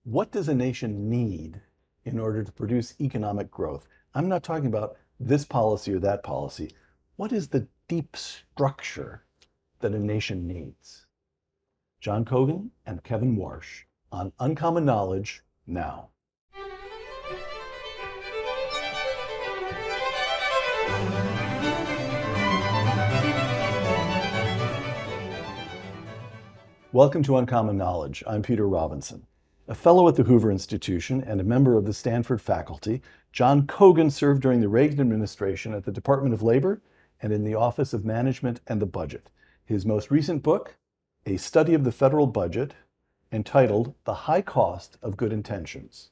What does a nation need in order to produce economic growth? I'm not talking about this policy or that policy. What is the deep structure that a nation needs? John Cogan and Kevin Warsh on Uncommon Knowledge now. Welcome to Uncommon Knowledge. I'm Peter Robinson. A fellow at the Hoover Institution and a member of the Stanford faculty, John Cogan served during the Reagan administration at the Department of Labor and in the Office of Management and the Budget. His most recent book, A Study of the Federal Budget, entitled The High Cost of Good Intentions.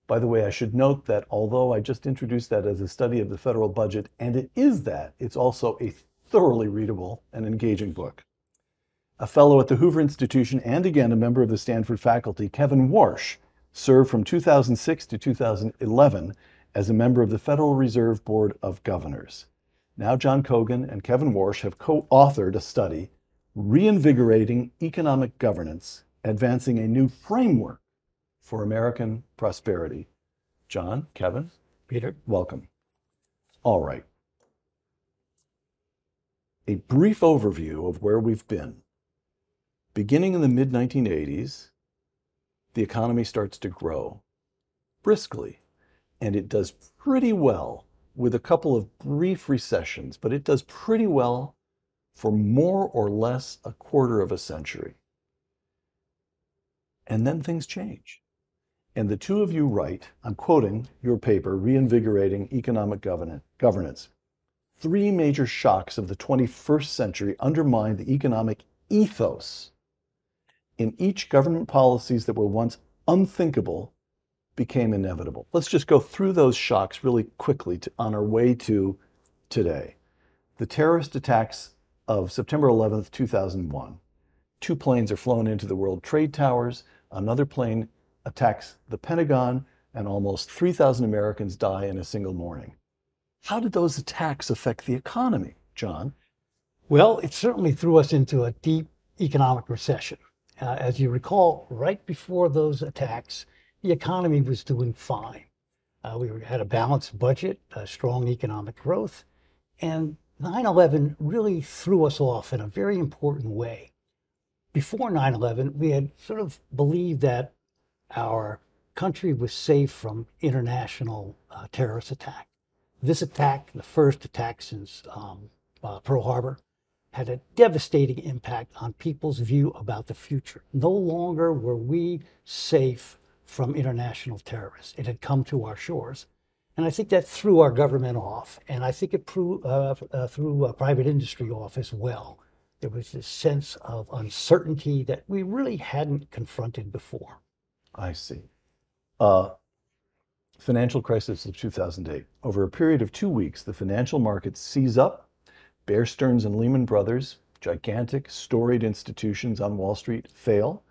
By the way, I should note that although I just introduced that as a study of the federal budget, and it is that, it's also a thoroughly readable and engaging book. A fellow at the Hoover Institution and again a member of the Stanford faculty, Kevin Warsh served from 2006 to 2011 as a member of the Federal Reserve Board of Governors. Now John Cogan and Kevin Warsh have co-authored a study, Reinvigorating Economic Governance, advancing a new framework for American prosperity. John, Kevin, Peter, welcome. All right. A brief overview of where we've been. Beginning in the mid-1980s, the economy starts to grow briskly, and it does pretty well with a couple of brief recessions, but it does pretty well for more or less a quarter of a century. And then things change. And the two of you write, I'm quoting your paper, Reinvigorating Economic Governance. Three major shocks of the 21st century undermine the economic ethos. In each, government policies that were once unthinkable became inevitable. Let's just go through those shocks really quickly on our way to today. The terrorist attacks of September 11th, 2001. Two planes are flown into the World Trade Towers. Another plane attacks the Pentagon, and almost 3,000 Americans die in a single morning. How did those attacks affect the economy, John? Well, it certainly threw us into a deep economic recession. As you recall, right before those attacks, the economy was doing fine. We had a balanced budget, strong economic growth, and 9/11 really threw us off in a very important way. Before 9/11, we had sort of believed that our country was safe from international terrorist attack. This attack, the first attack since Pearl Harbor, had a devastating impact on people's view about the future. No longer were we safe from international terrorists. It had come to our shores. And I think that threw our government off. And I think it threw private industry off as well. There was this sense of uncertainty that we really hadn't confronted before. I see. Financial crisis of 2008. Over a period of 2 weeks, the financial markets seize up. Bear Stearns and Lehman Brothers, gigantic, storied institutions on Wall Street, fail.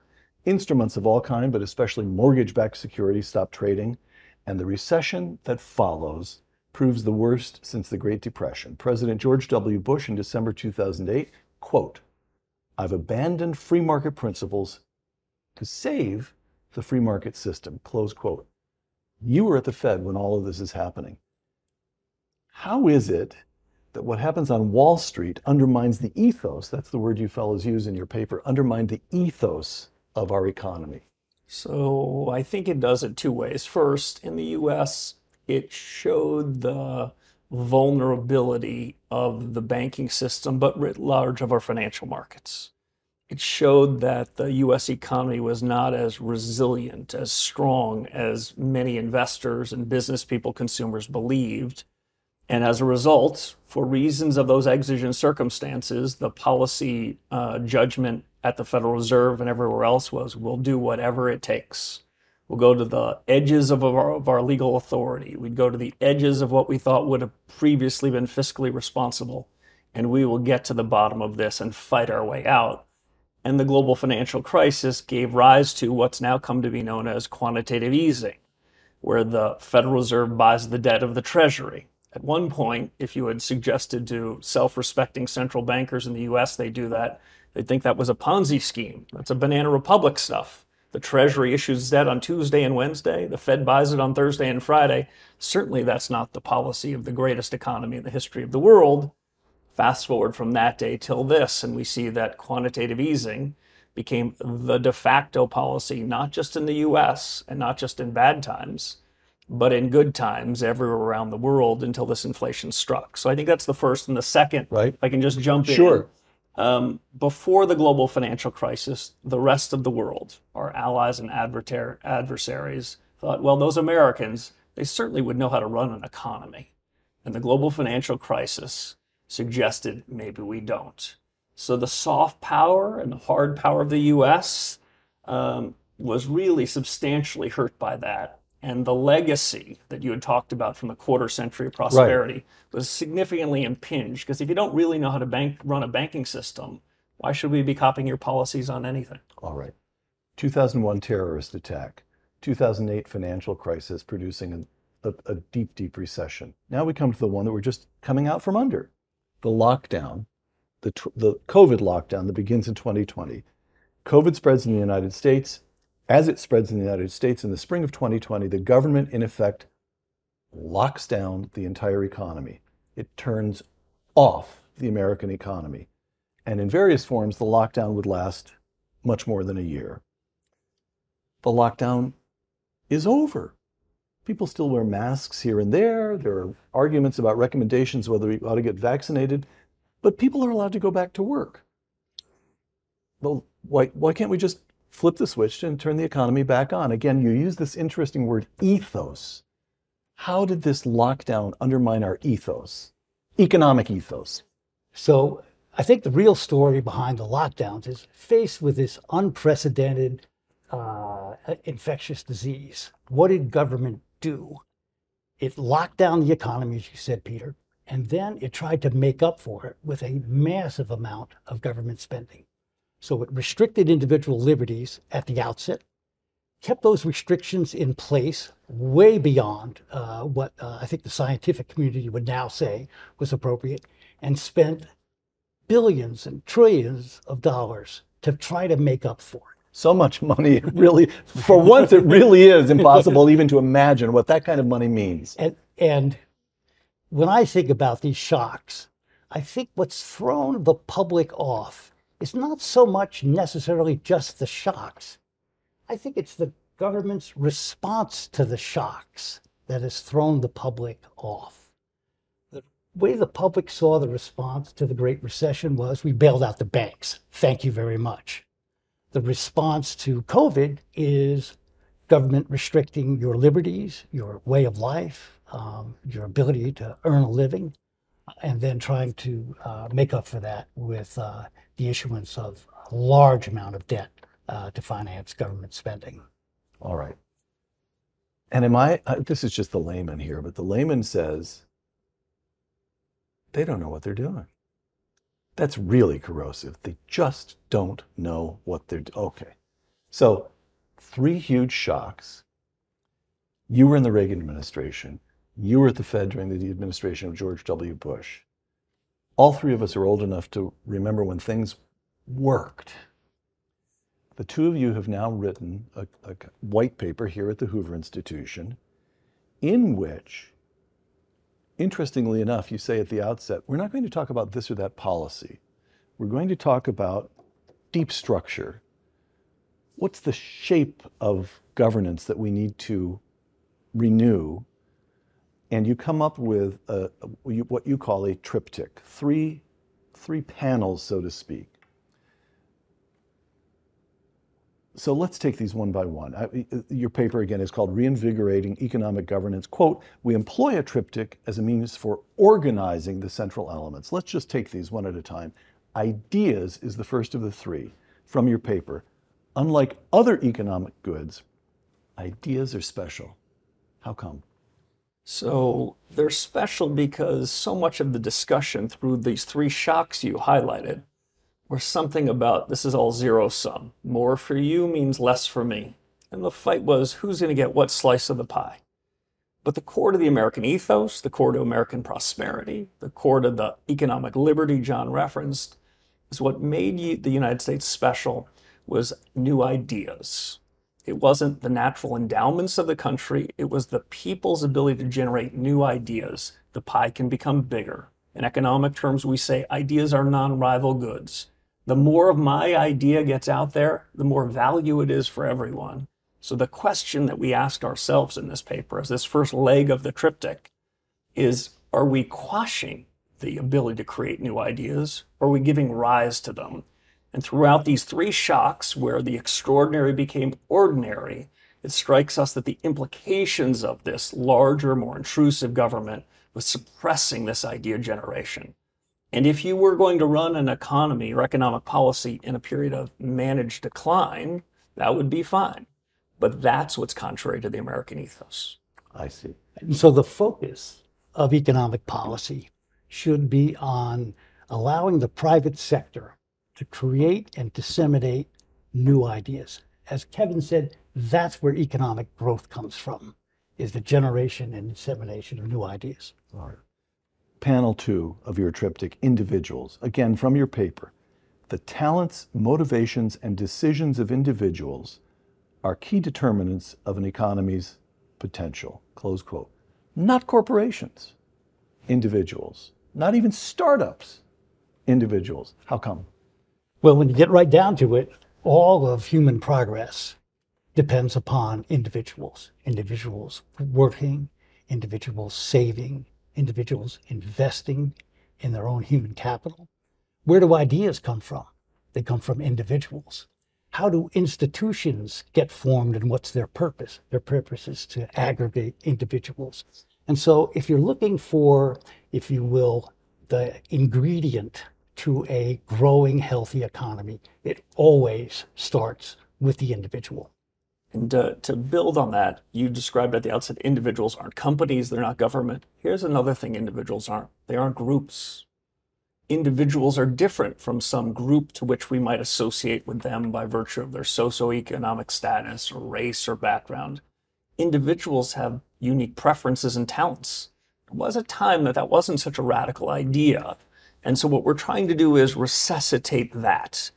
Instruments of all kinds, but especially mortgage-backed securities, stop trading. And the recession that follows proves the worst since the Great Depression. President George W. Bush in December 2008, quote, "I've abandoned free market principles to save the free market system," close quote. You were at the Fed when all of this is happening. How is it that what happens on Wall Street undermines the ethos, that's the word you fellows use in your paper, undermine the ethos of our economy? So I think it does it two ways. First, in the US, it showed the vulnerability of the banking system, but writ large of our financial markets. It showed that the US economy was not as resilient, as strong as many investors and business people, consumers believed. And as a result, for reasons of those exigent circumstances, the policy judgment at the Federal Reserve and everywhere else was, we'll do whatever it takes. We'll go to the edges of our legal authority. We'd go to the edges of what we thought would have previously been fiscally responsible. And we will get to the bottom of this and fight our way out. And the global financial crisis gave rise to what's now come to be known as quantitative easing, where the Federal Reserve buys the debt of the Treasury. At one point, if you had suggested to self-respecting central bankers in the US they do that, they'd think that was a Ponzi scheme. That's a Banana Republic stuff. The Treasury issues debt on Tuesday and Wednesday. The Fed buys it on Thursday and Friday. Certainly that's not the policy of the greatest economy in the history of the world. Fast forward from that day till this, and we see that quantitative easing became the de facto policy, not just in the US and not just in bad times, but in good times everywhere around the world until this inflation struck. So I think that's the first. And the second, Right. if I can just jump in. Sure. Before the global financial crisis, the rest of the world, our allies and adversaries, thought, well, those Americans, they certainly would know how to run an economy. And the global financial crisis suggested maybe we don't. So the soft power and the hard power of the US was really substantially hurt by that. And the legacy that you had talked about from the quarter century of prosperity was significantly impinged, because if you don't really know how to run a banking system, why should we be copying your policies on anything? All right. 2001 terrorist attack, 2008 financial crisis producing a deep, deep recession. Now we come to the one that we're just coming out from under. The lockdown, the COVID lockdown that begins in 2020. COVID spreads in the United States. As it spreads in the United States in the spring of 2020, the government, in effect, locks down the entire economy. It turns off the American economy. And in various forms, the lockdown would last much more than a year. The lockdown is over. People still wear masks here and there. There are arguments about recommendations whether we ought to get vaccinated, but people are allowed to go back to work. Well, why can't we just flip the switch and turn the economy back on? Again, you use this interesting word, ethos. How did this lockdown undermine our ethos, economic ethos? So I think the real story behind the lockdowns is faced with this unprecedented infectious disease. What did government do? It locked down the economy, as you said, Peter, and then it tried to make up for it with a massive amount of government spending. So it restricted individual liberties at the outset, kept those restrictions in place way beyond what I think the scientific community would now say was appropriate, and spent billions and trillions of dollars to try to make up for it. So much money, it really, for once, it really is impossible even to imagine what that kind of money means. And when I think about these shocks, I think what's thrown the public off is not so much necessarily just the shocks. I think it's the government's response to the shocks that has thrown the public off. The way the public saw the response to the Great Recession was, we bailed out the banks. Thank you very much. The response to COVID is government restricting your liberties, your way of life, your ability to earn a living, and then trying to make up for that with the issuance of a large amount of debt to finance government spending. All right. And this is just the layman here, but the layman says they don't know what they're doing. That's really corrosive. They just don't know what they're doing. Okay. So 3 huge shocks. You were in the Reagan administration. You were at the Fed during the administration of George W. Bush. All 3 of us are old enough to remember when things worked. The 2 of you have now written a white paper here at the Hoover Institution in which, interestingly enough, you say at the outset, we're not going to talk about this or that policy. We're going to talk about deep structure. What's the shape of governance that we need to renew? And you come up with what you call a triptych, three panels, so to speak. So let's take these one by one. Your paper, again, is called Reinvigorating Economic Governance. Quote, we employ a triptych as a means for organizing the central elements. Let's just take these one at a time. Ideas is the first of the 3 from your paper. Unlike other economic goods, ideas are special. How come? So they're special because so much of the discussion through these 3 shocks you highlighted were something about, this is all zero sum. More for you means less for me. And the fight was, who's going to get what slice of the pie? But the core to the American ethos, the core to American prosperity, the core to the economic liberty John referenced, is what made the United States special was new ideas. It wasn't the natural endowments of the country. It was the people's ability to generate new ideas. The pie can become bigger. In economic terms, we say ideas are non-rival goods. The more of my idea gets out there, the more value it is for everyone. So the question that we ask ourselves in this paper, as this first leg of the triptych, is, are we quashing the ability to create new ideas, or are we giving rise to them? And throughout these three shocks, where the extraordinary became ordinary, it strikes us that the implications of this larger, more intrusive government was suppressing this idea generation. And if you were going to run an economy or economic policy in a period of managed decline, that would be fine. But that's what's contrary to the American ethos. I see. And so the focus of economic policy should be on allowing the private sector to create and disseminate new ideas. As Kevin said, that's where economic growth comes from, is the generation and dissemination of new ideas. All right. Panel 2 of your triptych, individuals. Again, from your paper, the talents, motivations, and decisions of individuals are key determinants of an economy's potential, close quote. Not corporations, individuals. Not even startups, individuals. How come? Well, when you get right down to it, all of human progress depends upon individuals. Individuals working, individuals saving, individuals investing in their own human capital. Where do ideas come from? They come from individuals. How do institutions get formed and what's their purpose? Their purpose is to aggregate individuals. And so if you're looking for, if you will, the ingredient to a growing, healthy economy, it always starts with the individual. And to build on that, you described at the outset, individuals aren't companies, they're not government. Here's another thing individuals aren't. They aren't groups. Individuals are different from some group to which we might associate with them by virtue of their socioeconomic status or race or background. Individuals have unique preferences and talents. There was a time that wasn't such a radical idea. And so what we're trying to do is resuscitate that,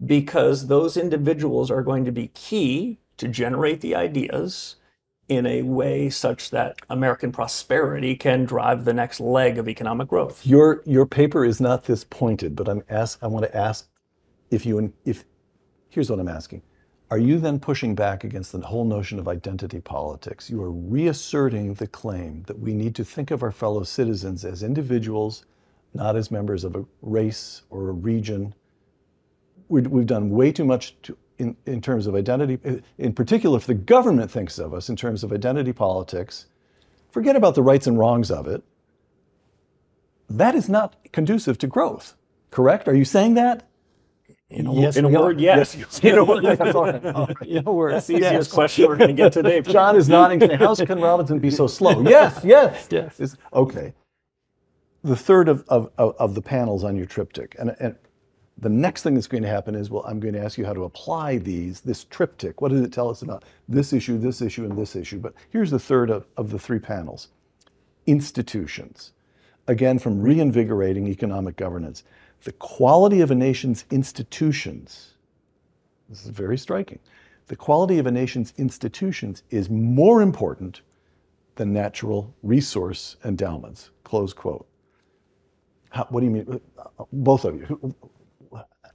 because those individuals are going to be key to generate the ideas in a way such that American prosperity can drive the next leg of economic growth. Your paper is not this pointed, but I want to ask if here's what I'm asking. Are you then pushing back against the whole notion of identity politics? You are reasserting the claim that we need to think of our fellow citizens as individuals, not as members of a race or a region. We've done way too much in terms of identity, in particular if the government thinks of us in terms of identity politics. Forget about the rights and wrongs of it. That is not conducive to growth, correct? Are you saying that? In a word, yes. In a word, yes. All right. In a word, that's the easiest question we're going to get today. John is nodding, saying, how can Robinson be so slow? Yes, yes. Yes. Okay. The third of the panels on your triptych, and the next thing that's going to happen is, well, I'm going to ask you how to apply this triptych. What does it tell us about this issue, and this issue? But here's the third of the three panels. Institutions. Again, from Reinvigorating Economic Governance. The quality of a nation's institutions, this is very striking, the quality of a nation's institutions is more important than natural resource endowments, close quote. What do you mean? Both of you.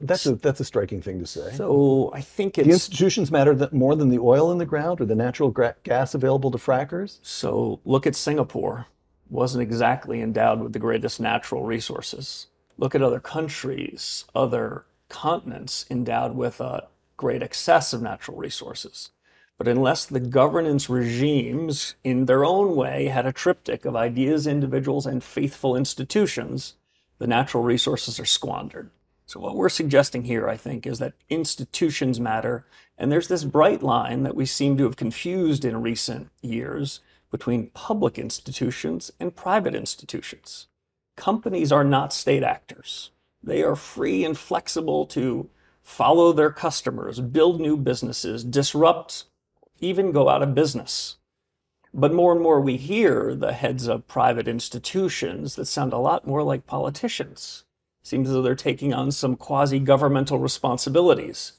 That's a striking thing to say. So I think it's... The institutions matter more than the oil in the ground or the natural gas available to frackers? So look at Singapore. Wasn't exactly endowed with the greatest natural resources. Look at other countries, other continents endowed with a great excess of natural resources. But unless the governance regimes in their own way had a triptych of ideas, individuals, and faithful institutions, the natural resources are squandered. So what we're suggesting here, I think, is that institutions matter. And there's this bright line that we seem to have confused in recent years between public institutions and private institutions. Companies are not state actors. They are free and flexible to follow their customers, build new businesses, disrupt, even go out of business. But more and more we hear the heads of private institutions that sound a lot more like politicians. Seems as though they're taking on some quasi-governmental responsibilities.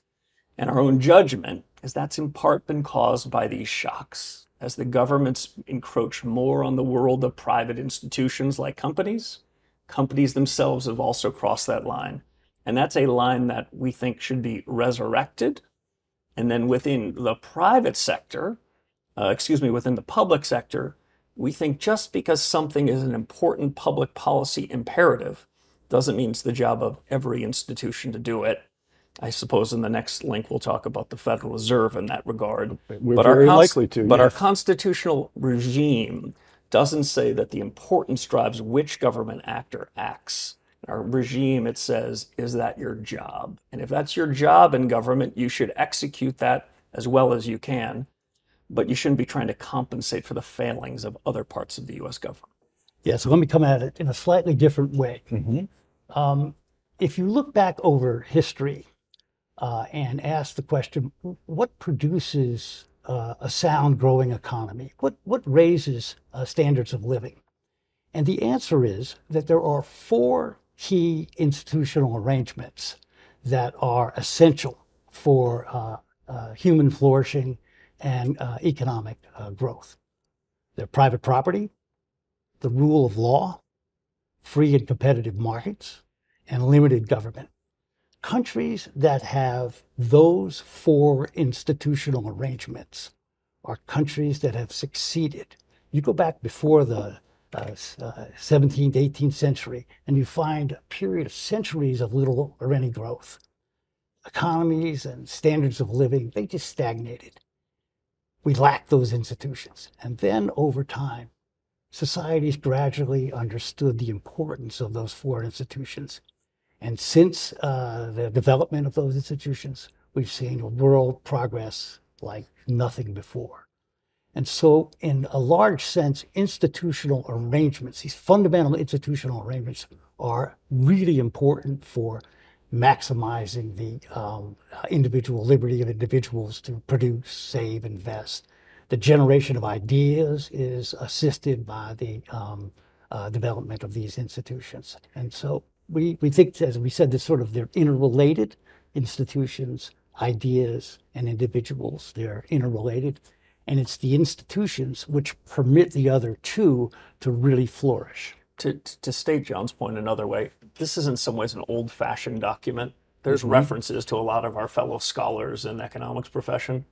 And our own judgment is that's in part been caused by these shocks. As the governments encroach more on the world of private institutions like companies, companies themselves have also crossed that line. And that's a line that we think should be resurrected. And then within the private sector, within the public sector, we think just because something is an important public policy imperative doesn't mean it's the job of every institution to do it. I suppose in the next link we'll talk about the Federal Reserve in that regard. We're very likely to, But yes. our constitutional regime doesn't say that the importance drives which government actor acts. In our regime, it says, is that your job? And if that's your job in government, you should execute that as well as you can. But you shouldn't be trying to compensate for the failings of other parts of the U.S. government. Yeah, so let me come at it in a slightly different way. If you look back over history and ask the question, what produces a sound growing economy? What raises standards of living? And the answer is that there are 4 key institutional arrangements that are essential for human flourishing and economic growth. They're private property, the rule of law, free and competitive markets, and limited government. Countries that have those 4 institutional arrangements are countries that have succeeded. You go back before the 17th, 18th century, and you find a period of centuries of little or any growth. Economies and standards of living, they just stagnated. We lack those institutions. And then over time, societies gradually understood the importance of those 4 institutions. And since the development of those institutions, we've seen a world progress like nothing before. And so in a large sense, institutional arrangements, these fundamental institutional arrangements are really important for maximizing the individual liberty of individuals to produce, save, invest. The generation of ideas is assisted by the development of these institutions. And so we think, as we said, they're interrelated institutions, ideas, and individuals. They're interrelated. And it's the institutions which permit the other 2 to really flourish. To state John's point another way, this is in some ways an old-fashioned document. There's references to a lot of our fellow scholars in the economics profession,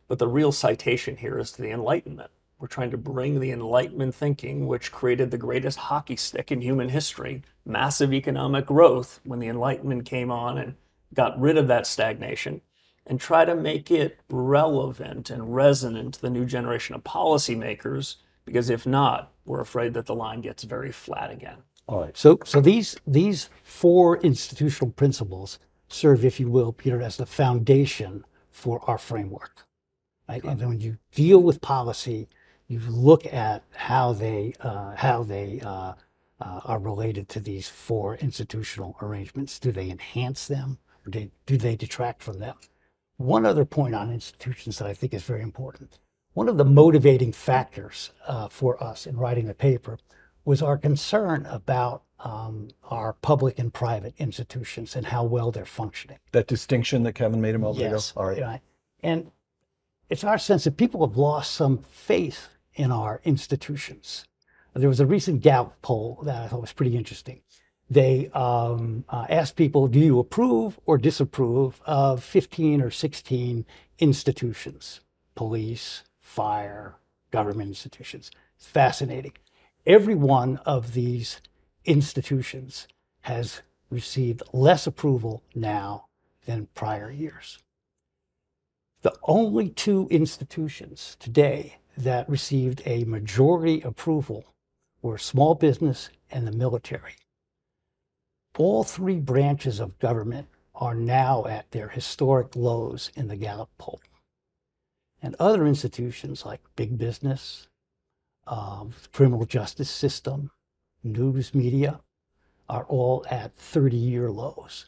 but the real citation here is to the Enlightenment. We're trying to bring the Enlightenment thinking, which created the greatest hockey stick in human history, massive economic growth when the Enlightenment came on and got rid of that stagnation, and try to make it relevant and resonant to the new generation of policymakers, because if not, we're afraid that the line gets very flat again. All right. So these 4 institutional principles serve, if you will, Peter, as the foundation for our framework. Right? And then when you deal with policy, you look at how they are related to these 4 institutional arrangements. Do they enhance them, or do they detract from them? One other point on institutions that I think is very important. One of the motivating factors for us in writing the paper was our concern about our public and private institutions and how well they're functioning. That distinction that Kevin made a moment ago? Yes. All right. Right. And it's our sense that people have lost some faith in our institutions. There was a recent Gallup poll that I thought was pretty interesting. They asked people, do you approve or disapprove of 15 or 16 institutions? Police, fire, government institutions. It's fascinating. Every one of these institutions has received less approval now than prior years. The only 2 institutions today that received a majority approval were small business and the military. All 3 branches of government are now at their historic lows in the Gallup poll. And other institutions like big business, criminal justice system, news media are all at 30-year lows.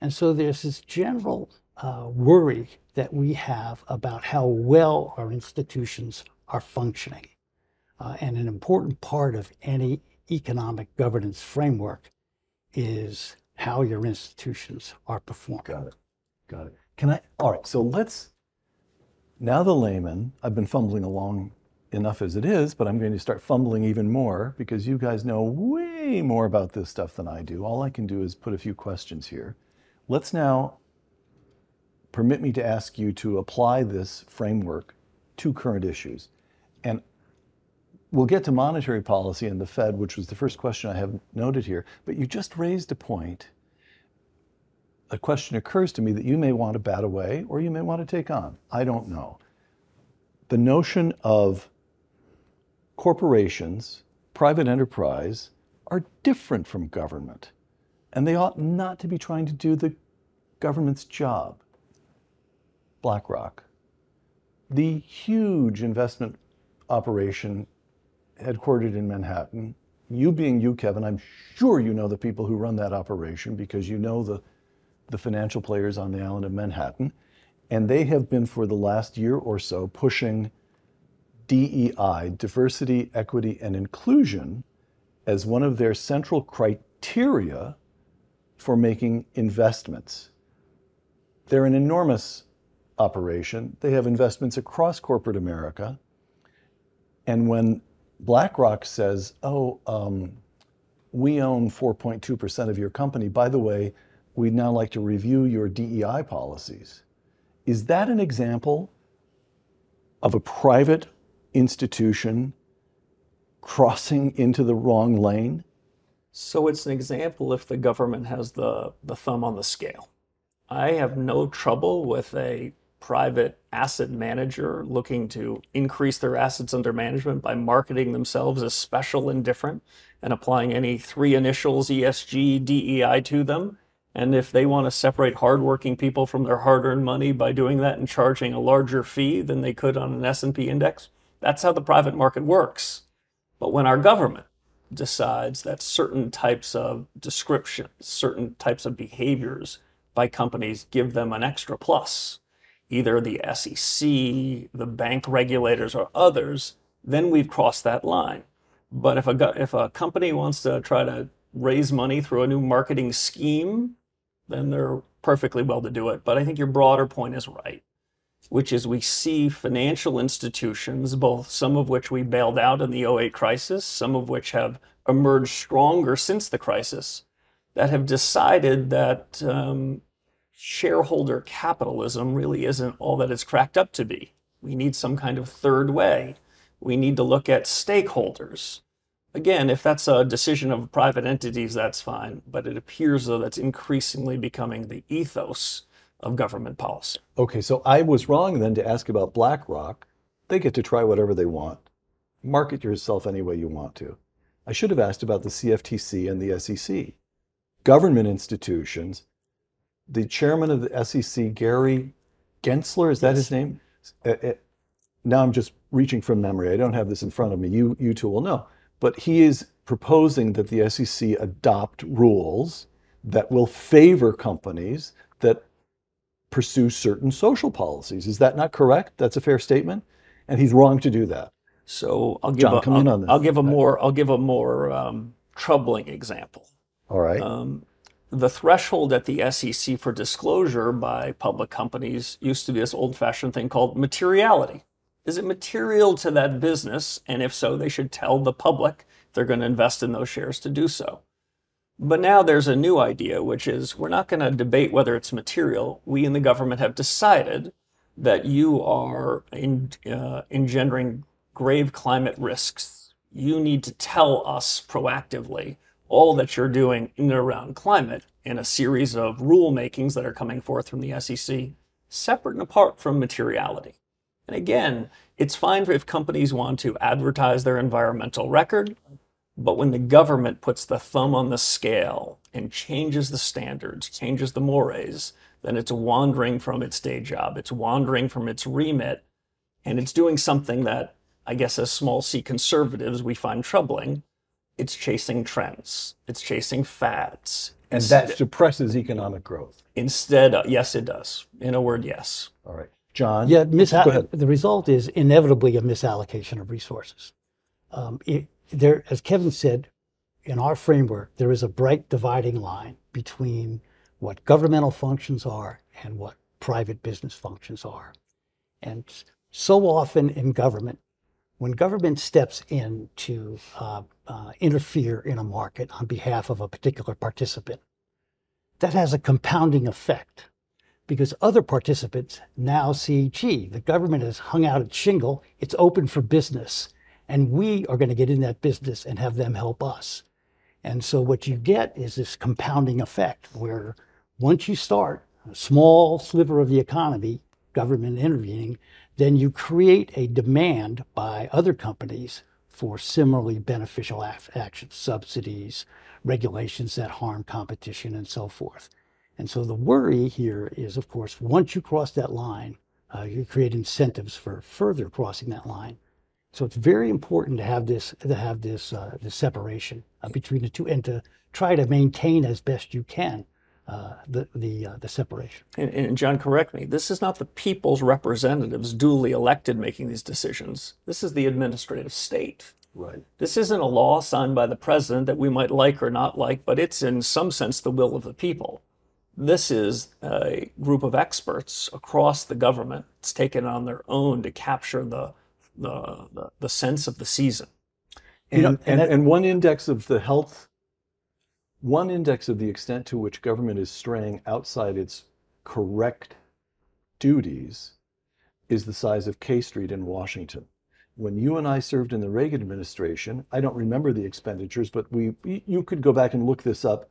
And so there's this general worry that we have about how well our institutions are functioning. And an important part of any economic governance framework is how your institutions are performing. Got it. All right, so let's Now the layman, I've been fumbling along enough as it is, but I'm going to start fumbling even more because you guys know way more about this stuff than I do. All I can do is put a few questions here. Let's now permit me to ask you to apply this framework to current issues. And we'll get to monetary policy and the Fed, which was the first question I have noted here, but you just raised a point. A question occurs to me that you may want to bat away or you may want to take on. I don't know. The notion of corporations, private enterprise, are different from government, and they ought not to be trying to do the government's job. BlackRock, the huge investment operation headquartered in Manhattan. You being you, Kevin, I'm sure you know the people who run that operation because you know the financial players on the island of Manhattan. And they have been for the last year or so pushing DEI, diversity, equity, and inclusion, as one of their central criteria for making investments. They're an enormous operation. They have investments across corporate America. And when BlackRock says, oh, we own 4.2% of your company, by the way, we'd now like to review your DEI policies. Is that an example of a private institution crossing into the wrong lane? So it's an example if the government has the thumb on the scale. I have no trouble with a private asset manager looking to increase their assets under management by marketing themselves as special and different and applying any three initials, ESG, DEI, to them. And if they want to separate hardworking people from their hard-earned money by doing that and charging a larger fee than they could on an S&P index, that's how the private market works. But when our government decides that certain types of descriptions, certain types of behaviors by companies give them an extra plus, either the SEC, the bank regulators, or others, then we've crossed that line. But if a company wants to try to raise money through a new marketing scheme, then they're perfectly well to do it. But I think your broader point is right, which is we see financial institutions, both some of which we bailed out in the '08 crisis, some of which have emerged stronger since the crisis, that have decided that shareholder capitalism really isn't all that it's cracked up to be. We need some kind of third way. We need to look at stakeholders. Again, if that's a decision of private entities, that's fine, but it appears though that's increasingly becoming the ethos of government policy. Okay, so I was wrong then to ask about BlackRock. They get to try whatever they want. Market yourself any way you want to. I should have asked about the CFTC and the SEC. Government institutions. The chairman of the SEC, Gary Gensler, is that his name? Now I'm just reaching from memory. I don't have this in front of me. You two will know. But he is proposing that the SEC adopt rules that will favor companies that pursue certain social policies. Is that not correct? That's a fair statement? And he's wrong to do that. So I'll give John, come in on this. I'll give a more troubling example. All right. The threshold at the SEC for disclosure by public companies used to be this old-fashioned thing called materiality. Is it material to that business? And if so, they should tell the public if they're going to invest in those shares to do so. But now there's a new idea, which is we're not going to debate whether it's material. We in the government have decided that you are engendering grave climate risks. You need to tell us proactively all that you're doing in and around climate in a series of rulemakings that are coming forth from the SEC, separate and apart from materiality. And again, it's fine if companies want to advertise their environmental record, but when the government puts the thumb on the scale and changes the standards, changes the mores, then it's wandering from its day job, it's wandering from its remit, and it's doing something that, I guess as small c conservatives, we find troubling. It's chasing trends, it's chasing fads. And that suppresses economic growth. Instead, yes, it does. In a word, yes. All right. John? Yeah, go ahead. the result is inevitably a misallocation of resources. As Kevin said, in our framework, there is a bright dividing line between what governmental functions are and what private business functions are. And so often in government, when government steps in to interfere in a market on behalf of a particular participant, that has a compounding effect because other participants now see, gee, the government has hung out its shingle, it's open for business, and we are going to get in that business and have them help us. And so what you get is this compounding effect where once you start a small sliver of the economy, government intervening, then you create a demand by other companies for similarly beneficial actions, subsidies, regulations that harm competition, and so forth. And so the worry here is, of course, once you cross that line, you create incentives for further crossing that line. So it's very important to have this separation between the two, and to try to maintain as best you can the separation. And John, correct me, this is not the people's representatives duly elected making these decisions. This is the administrative state. Right. This isn't a law signed by the president that we might like or not like, but it's in some sense the will of the people. This is a group of experts across the government. It's taken on their own to capture the sense of the season. And one index of the health, one index of the extent to which government is straying outside its correct duties is the size of K Street in Washington. When you and I served in the Reagan administration, I don't remember the expenditures, but you could go back and look this up.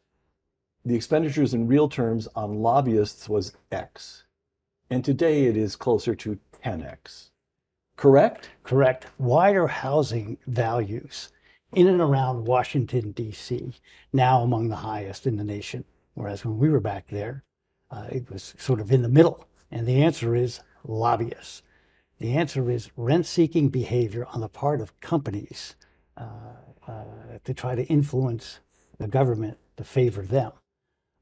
The expenditures in real terms on lobbyists was X. And today it is closer to 10X. Correct? Correct. Why are housing values in and around Washington, D.C. now among the highest in the nation? Whereas when we were back there, it was sort of in the middle. And the answer is lobbyists. The answer is rent-seeking behavior on the part of companies to try to influence the government to favor them.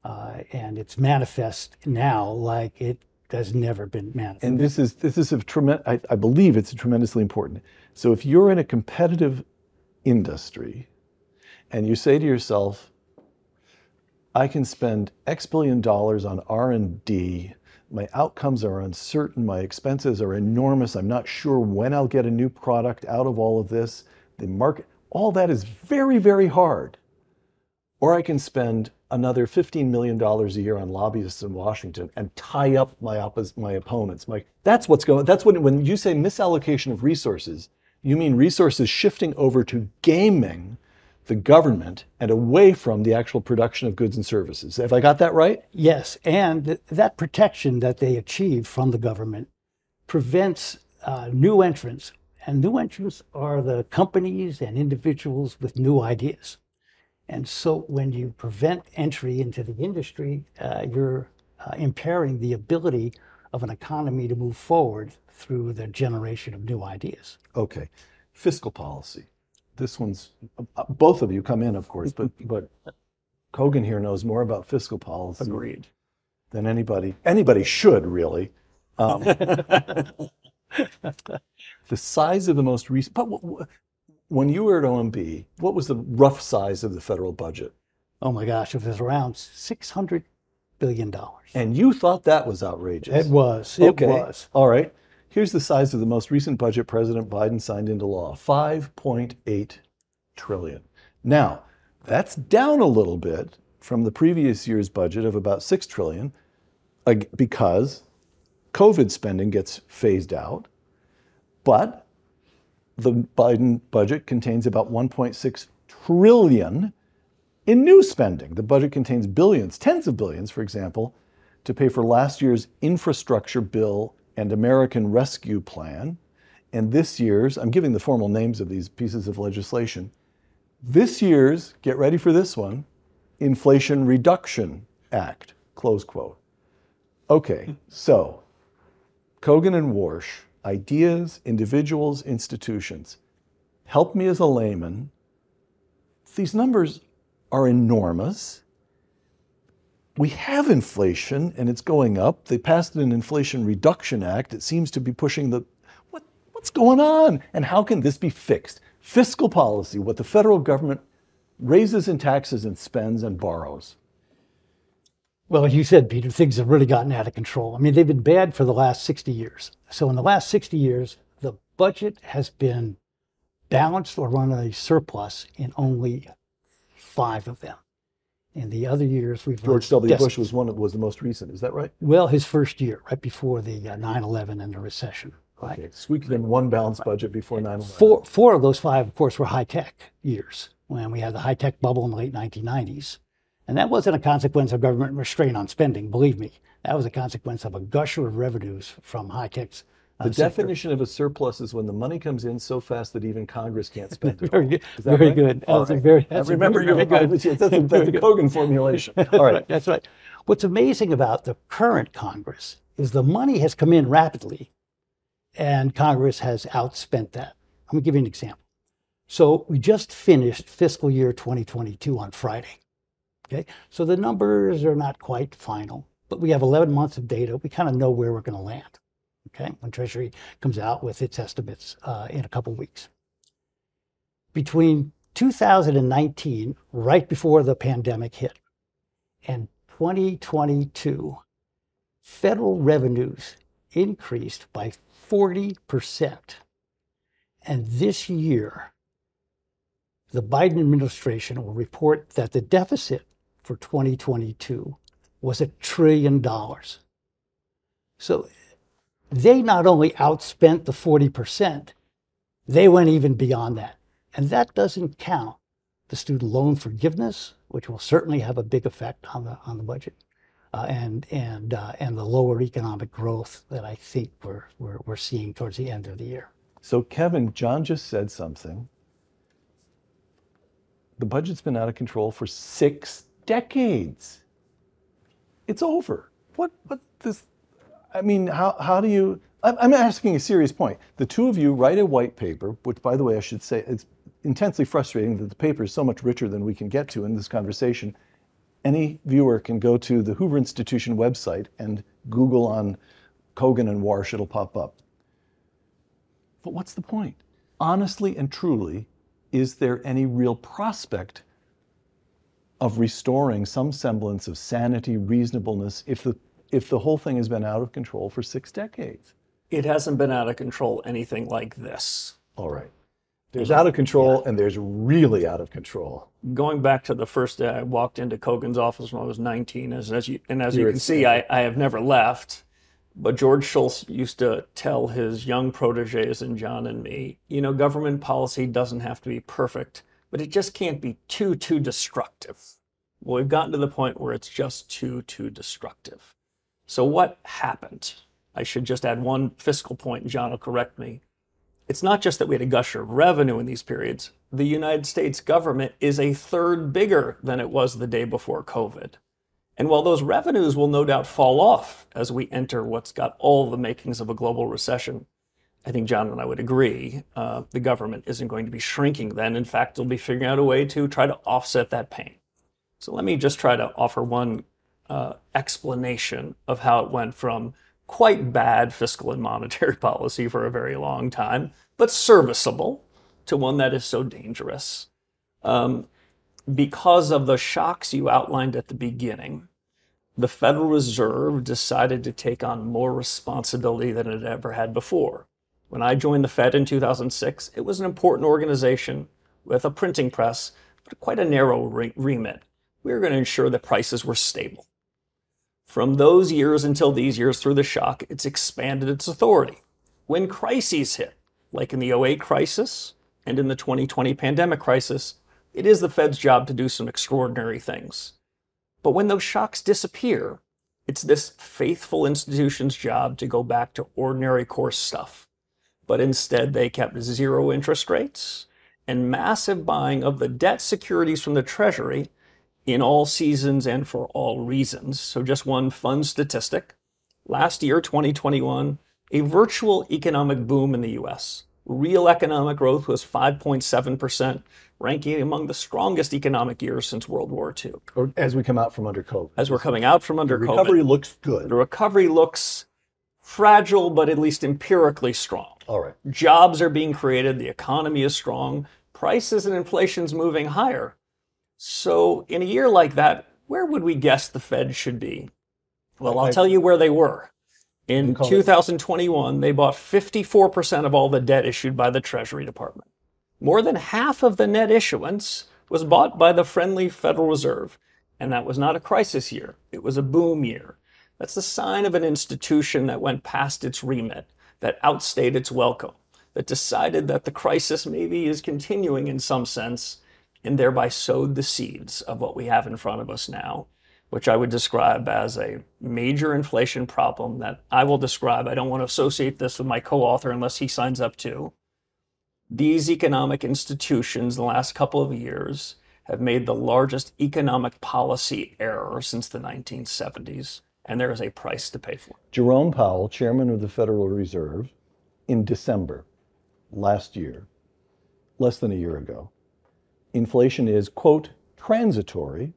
And it's manifest now like it has never been manifest. And this is a tremendous, I believe it's tremendously important. So if you're in a competitive industry and you say to yourself, I can spend X billion dollars on R&D, my outcomes are uncertain, my expenses are enormous, I'm not sure when I'll get a new product out of all of this, the market, all that is very, very hard. Or I can spend another $15 million a year on lobbyists in Washington and tie up my opponents. That's what's going. That's when you say misallocation of resources, you mean resources shifting over to gaming the government and away from the actual production of goods and services. Have I got that right? Yes, and that protection that they achieve from the government prevents new entrants, and new entrants are the companies and individuals with new ideas. And so when you prevent entry into the industry, you're impairing the ability of an economy to move forward through the generation of new ideas. Okay. Fiscal policy. This one's, both of you come in, of course, but Cogan here knows more about fiscal policy. Agreed. Than anybody should, really. The size of the most recent, but when you were at OMB, what was the rough size of the federal budget? Oh my gosh, it was around $600 billion. And you thought that was outrageous. It was. Okay. It was. All right. Here's the size of the most recent budget President Biden signed into law, $5.8 trillion. Now, that's down a little bit from the previous year's budget of about $6 trillion because COVID spending gets phased out, but the Biden budget contains about $1.6 trillion in new spending. The budget contains billions, tens of billions, for example, to pay for last year's infrastructure bill and American Rescue Plan, and this year's, I'm giving the formal names of these pieces of legislation, this year's, get ready for this one, Inflation Reduction Act, close quote. Okay, so Cogan and Warsh, ideas, individuals, institutions. Help me as a layman. These numbers are enormous. We have inflation and it's going up. They passed an Inflation Reduction Act. It seems to be pushing what's going on? And how can this be fixed? Fiscal policy, what the federal government raises in taxes and spends and borrows. Well, as you said, Peter, things have really gotten out of control. I mean, they've been bad for the last 60 years. So in the last 60 years, the budget has been balanced or run a surplus in only 5 of them. In the other years, we've George W. Bush was the most recent. Is that right? Well, his first year, right before the 9/11 and the recession. Right. Okay. Squeaked in one balanced budget before 9/11. Four of those 5, of course, were high-tech years, when we had the high-tech bubble in the late 1990s. And that wasn't a consequence of government restraint on spending, believe me. That was a consequence of a gusher of revenues from high-tech's The definition of a surplus is when the money comes in so fast that even Congress can't spend it. Very good. Is that Very right? good. All That's a right. very, I that's remember a very good. that's a Cogan formulation. All right. That's right. What's amazing about the current Congress is the money has come in rapidly, and Congress has outspent that. Let me give you an example. So we just finished fiscal year 2022 on Friday. Okay, so the numbers are not quite final, but we have 11 months of data. We kind of know where we're going to land. Okay, when Treasury comes out with its estimates in a couple weeks. Between 2019, right before the pandemic hit, and 2022, federal revenues increased by 40%. And this year, the Biden administration will report that the deficit for 2022 was $1 trillion. So they not only outspent the 40%, they went even beyond that. And that doesn't count the student loan forgiveness, which will certainly have a big effect on the budget, and the lower economic growth that I think we're seeing towards the end of the year. So Kevin, John just said something. The budget's been out of control for 6 decades. It's over. What this? I mean, how do you? I'm asking a serious point. The two of you write a white paper, which, by the way, I should say, it's intensely frustrating that the paper is so much richer than we can get to in this conversation. Any viewer can go to the Hoover Institution website and Google on Cogan and Warsh, it'll pop up. But what's the point? Honestly and truly, is there any real prospect of restoring some semblance of sanity, reasonableness, if the whole thing has been out of control for 6 decades? It hasn't been out of control anything like this. All right. There's out of control, and there's really out of control. Going back to the first day I walked into Cogan's office when I was 19, as you can see, I have never left. But George Shultz used to tell his young proteges and John and me, you know, government policy doesn't have to be perfect, but it just can't be too destructive. Well, we've gotten to the point where it's just too destructive. So what happened? I should just add one fiscal point, and John will correct me. It's not just that we had a gusher of revenue in these periods. The United States government is 1/3 bigger than it was the day before COVID. And while those revenues will no doubt fall off as we enter what's got all the makings of a global recession, I think John and I would agree, the government isn't going to be shrinking then. In fact, they'll be figuring out a way to try to offset that pain. So let me just try to offer one explanation of how it went from quite bad fiscal and monetary policy for a very long time, but serviceable, to one that is so dangerous. Because of the shocks you outlined at the beginning, the Federal Reserve decided to take on more responsibility than it ever had before. When I joined the Fed in 2006, it was an important organization with a printing press, but quite a narrow remit. We were going to ensure that prices were stable. From those years until these years, through the shock, it's expanded its authority. When crises hit, like in the 2008 crisis and in the 2020 pandemic crisis, it is the Fed's job to do some extraordinary things. But when those shocks disappear, it's this faithful institution's job to go back to ordinary course stuff. But instead, they kept 0 interest rates and massive buying of the debt securities from the Treasury in all seasons and for all reasons. So just one fun statistic. Last year, 2021, a virtual economic boom in the US. Real economic growth was 5.7%, ranking among the strongest economic years since World War II. Or as we come out from under COVID. As we're coming out from under the recovery COVID. looks good. The recovery looks fragile, but at least empirically strong. All right. Jobs are being created, the economy is strong, prices and inflation's moving higher. So in a year like that, where would we guess the Fed should be? Well, I'll tell you where they were. In 2021, they bought 54% of all the debt issued by the Treasury Department. More than half of the net issuance was bought by the friendly Federal Reserve. And that was not a crisis year. It was a boom year. That's the sign of an institution that went past its remit, that outstayed its welcome, that decided that the crisis maybe is continuing in some sense, and thereby sowed the seeds of what we have in front of us now, which I would describe as a major inflation problem that I will describe. I don't want to associate this with my co-author unless he signs up too. These economic institutions in the last couple of years have made the largest economic policy error since the 1970s, and there is a price to pay for it. Jerome Powell, chairman of the Federal Reserve, in December last year, less than a year ago, inflation is, quote, transitory,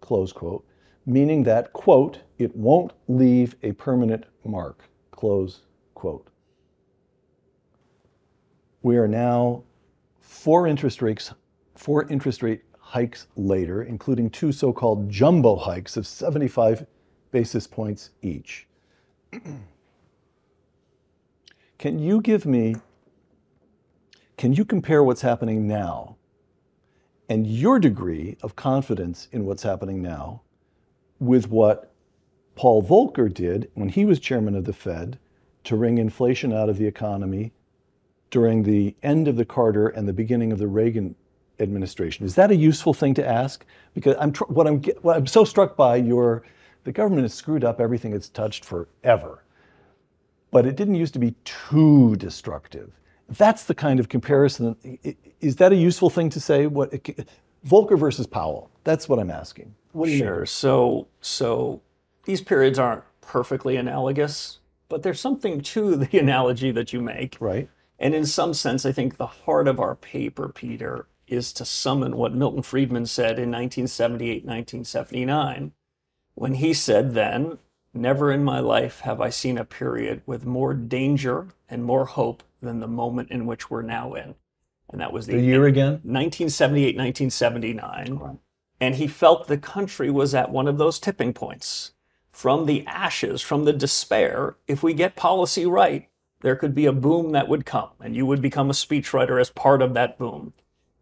close quote, meaning that, quote, it won't leave a permanent mark, close quote. We are now four interest rate hikes later, including two so-called jumbo hikes of 75 basis points each. Can you compare what's happening now and your degree of confidence in what's happening now with what Paul Volcker did when he was chairman of the Fed to wring inflation out of the economy during the end of the Carter and the beginning of the Reagan administration? Is that a useful thing to ask? Because what I'm so struck by, the government has screwed up everything it's touched forever, but it didn't used to be too destructive. That's the kind of comparison. Is that a useful thing to say? Volcker versus Powell? That's what I'm asking. What do you Sure. So these periods aren't perfectly analogous, but there's something to the analogy that you make. Right. And in some sense, I think the heart of our paper, Peter, is to summon what Milton Friedman said in 1978, 1979, when he said then, "Never in my life have I seen a period with more danger and more hope than the moment in which we're now in." And that was the year again? 1978, 1979. Right. And he felt the country was at one of those tipping points. From the ashes, from the despair, if we get policy right, there could be a boom that would come, and you would become a speechwriter as part of that boom.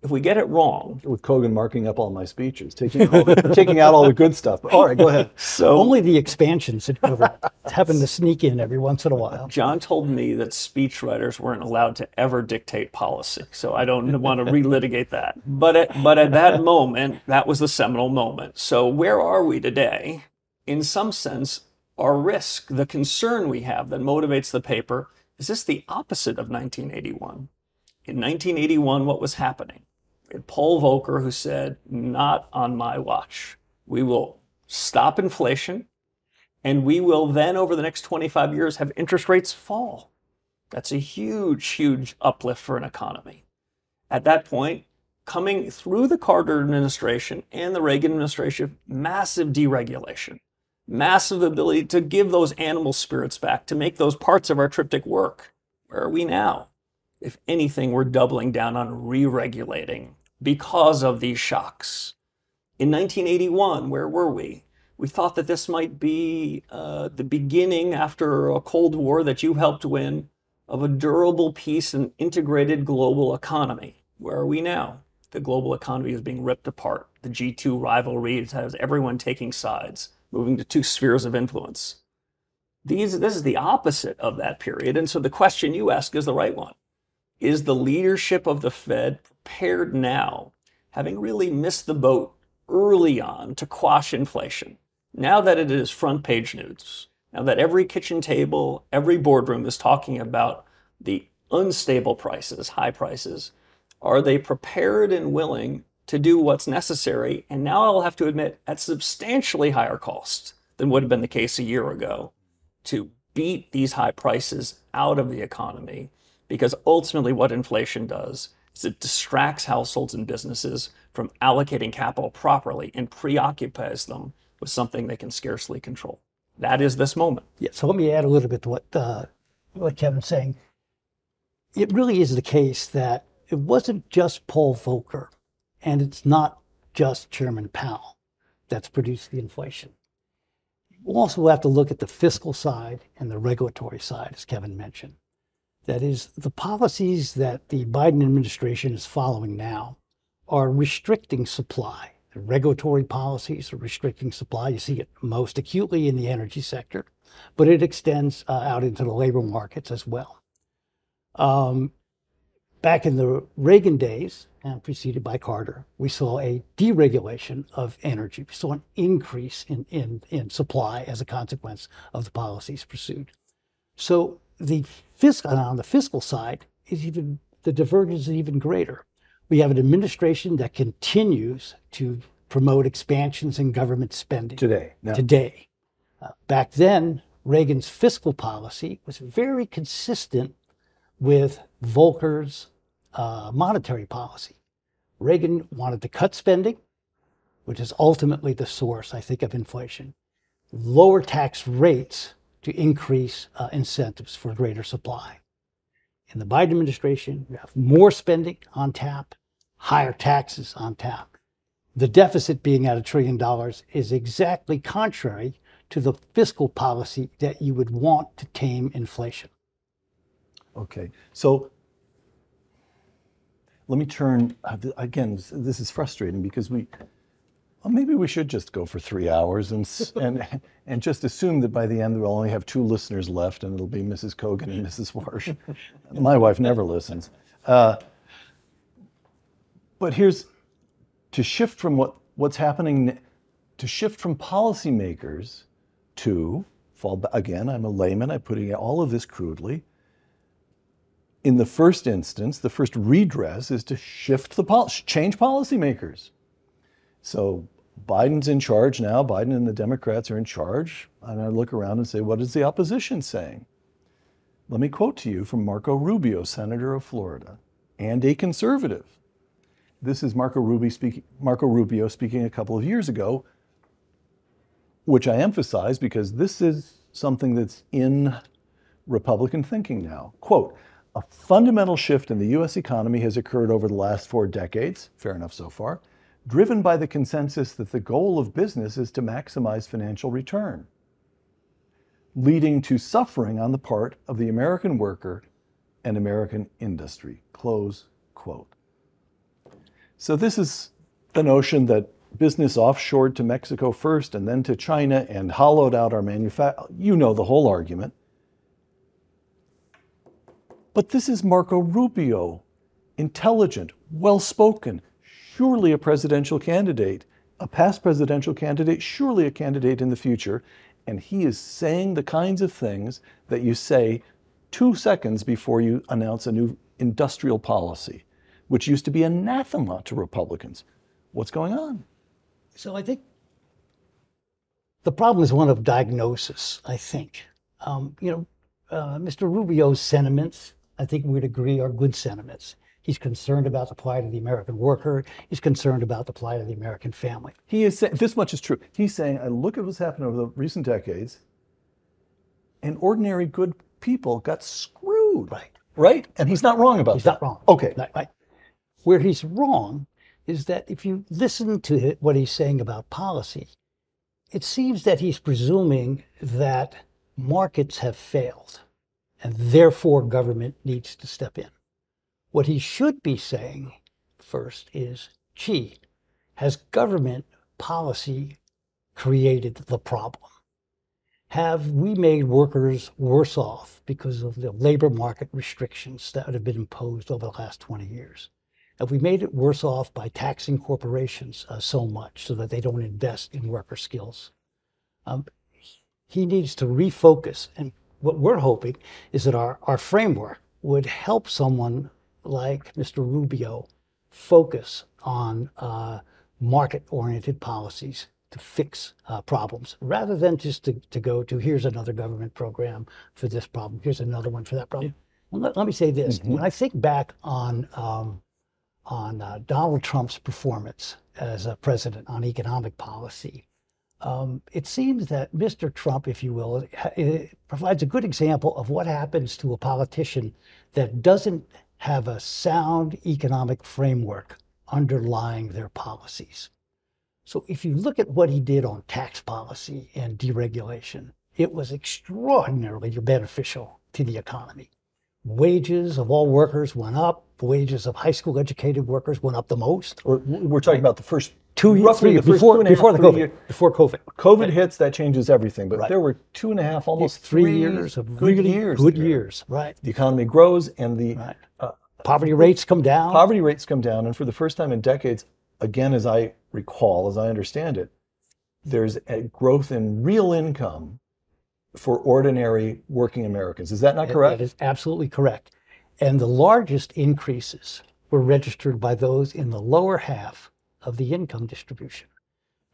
If we get it wrong... With Cogan marking up all my speeches, taking out all the good stuff. All right, go ahead. So only the expansions that happen to sneak in every once in a while. John told me that speechwriters weren't allowed to ever dictate policy, so I don't want to relitigate that. But at that moment, that was the seminal moment. So where are we today? In some sense, our risk, the concern we have that motivates the paper, is this the opposite of 1981? In 1981, what was happening? We had Paul Volcker who said, "Not on my watch. We will stop inflation, and we will then, over the next 25 years, have interest rates fall." That's a huge, huge uplift for an economy. At that point, coming through the Carter administration and the Reagan administration, massive deregulation, massive ability to give those animal spirits back, to make those parts of our triptych work. Where are we now? If anything, we're doubling down on re-regulating because of these shocks. In 1981, where were we? We thought that this might be the beginning, after a Cold War that you helped win, of a durable peace and integrated global economy. Where are we now? The global economy is being ripped apart. The G2 rivalry has everyone taking sides, moving to two spheres of influence. This is the opposite of that period. And so the question you ask is the right one. Is the leadership of the Fed prepared now, having really missed the boat early on, to quash inflation? Now that it is front page news, now that every kitchen table, every boardroom is talking about the unstable prices, high prices, are they prepared and willing to do what's necessary? And now I'll have to admit, at substantially higher cost than would have been the case a year ago, to beat these high prices out of the economy. Because ultimately what inflation does is it distracts households and businesses from allocating capital properly and preoccupies them with something they can scarcely control. That is this moment. Yeah, so let me add a little bit to what Kevin's saying. It really is the case that it wasn't just Paul Volcker, and it's not just Chairman Powell. that's produced the inflation. You also have to look at the fiscal side and the regulatory side, as Kevin mentioned. That is, the policies that the Biden administration is following now are restricting supply. The regulatory policies are restricting supply. You see it most acutely in the energy sector, but it extends out into the labor markets as well. Back in the Reagan days, and preceded by Carter, we saw a deregulation of energy. We saw an increase in supply as a consequence of the policies pursued. So on the fiscal side, the divergence is even greater. We have an administration that continues to promote expansions in government spending. Today. Back then, Reagan's fiscal policy was very consistent with Volcker's monetary policy. Reagan wanted to cut spending, which is ultimately the source, I think, of inflation. Lower tax rates to increase incentives for greater supply. In the Biden administration, you have more spending on tap, higher taxes on tap. The deficit being at $1 trillion is exactly contrary to the fiscal policy that you would want to tame inflation. Okay, so let me turn, again, this is frustrating because maybe we should just go for 3 hours and just assume that by the end we'll only have 2 listeners left and it'll be Mrs. Cogan and Mrs. Warsh. My wife never listens. But here's, to shift from what's happening, to shift from policymakers to, again, I'm a layman, I'm putting all of this crudely. In the first instance, the first redress is to change policymakers. So Biden's in charge now. Biden and the Democrats are in charge. And I look around and say, what is the opposition saying? Let me quote to you from Marco Rubio, Senator of Florida, and a conservative. This is Marco Rubio speaking a couple of years ago, which I emphasize because this is something that's in Republican thinking now. Quote, a fundamental shift in the U.S. economy has occurred over the last 4 decades, fair enough so far, driven by the consensus that the goal of business is to maximize financial return, leading to suffering on the part of the American worker and American industry, close quote. So this is the notion that business offshored to Mexico first and then to China and hollowed out our manufacturing. You know the whole argument. But this is Marco Rubio, intelligent, well-spoken, surely a presidential candidate, a past presidential candidate, surely a candidate in the future, and he is saying the kinds of things that you say 2 seconds before you announce a new industrial policy, which used to be anathema to Republicans. What's going on? So I think the problem is one of diagnosis, I think. Mr. Rubio's sentiments, I think we'd agree, are good sentiments. He's concerned about the plight of the American worker. He's concerned about the plight of the American family. He is saying, this much is true. He's saying, I look at what's happened over the recent decades, and ordinary good people got screwed. Right? And he's not wrong about that. He's not wrong. Okay. Right. Where he's wrong is that if you listen to what he's saying about policy, it seems that he's presuming that markets have failed and therefore government needs to step in. What he should be saying first is, gee, has government policy created the problem? Have we made workers worse off because of the labor market restrictions that have been imposed over the last 20 years? Have we made it worse off by taxing corporations so much so that they don't invest in worker skills? He needs to refocus. And what we're hoping is that our framework would help someone like Mr. Rubio focus on market-oriented policies to fix problems, rather than just to go to, here's another government program for this problem, here's another one for that problem. Yeah. Well, let me say this. When I think back on Donald Trump's performance as a president on economic policy, it seems that Mr. Trump, if you will, provides a good example of what happens to a politician that doesn't have a sound economic framework underlying their policies. So if you look at what he did on tax policy and deregulation, it was extraordinarily beneficial to the economy. Wages of all workers went up. Wages of high school educated workers went up the most. We're talking about the first roughly the first before 2.5, the 3 COVID. years. Before COVID. COVID hits, that changes everything. But Right. there were 2.5, almost 3 years of good really years. good there. years. Right. The economy grows and the Right. Poverty rates come down. poverty rates come down. And for the first time in decades, again, as I recall, as I understand it, there's a growth in real income for ordinary working Americans. Is that not correct? That is absolutely correct. And the largest increases were registered by those in the lower half of the income distribution.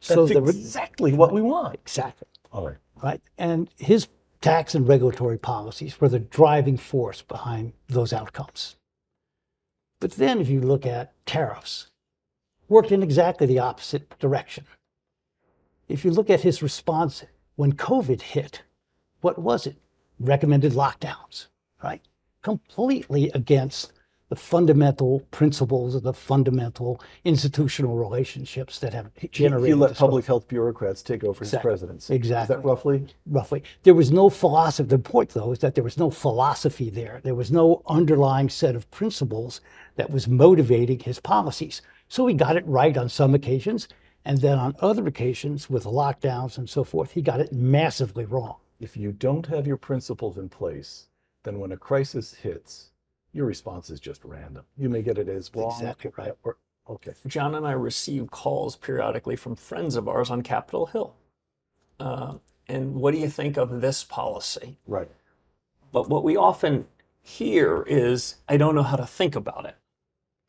That's there were- exactly what we want. Exactly. All right. Right. And his tax and regulatory policies were the driving force behind those outcomes. But then if you look at tariffs, worked in exactly the opposite direction. If you look at his response when COVID hit, what was it? Recommended lockdowns, right? Completely against the fundamental principles of the fundamental institutional relationships that have generated He let this public health bureaucrats take over his Exactly. presidency. Exactly. Is that roughly? Roughly. There was no philosophy. The point, though, is that there was no philosophy there. There was no underlying set of principles that was motivating his policies. So he got it right on some occasions, and then on other occasions, with lockdowns and so forth, he got it massively wrong. If you don't have your principles in place, then when a crisis hits, your response is just random. You may get it as wrong. Exactly right. Okay. John and I receive calls periodically from friends of ours on Capitol Hill. And what do you think of this policy? Right. But what we often hear is, I don't know how to think about it.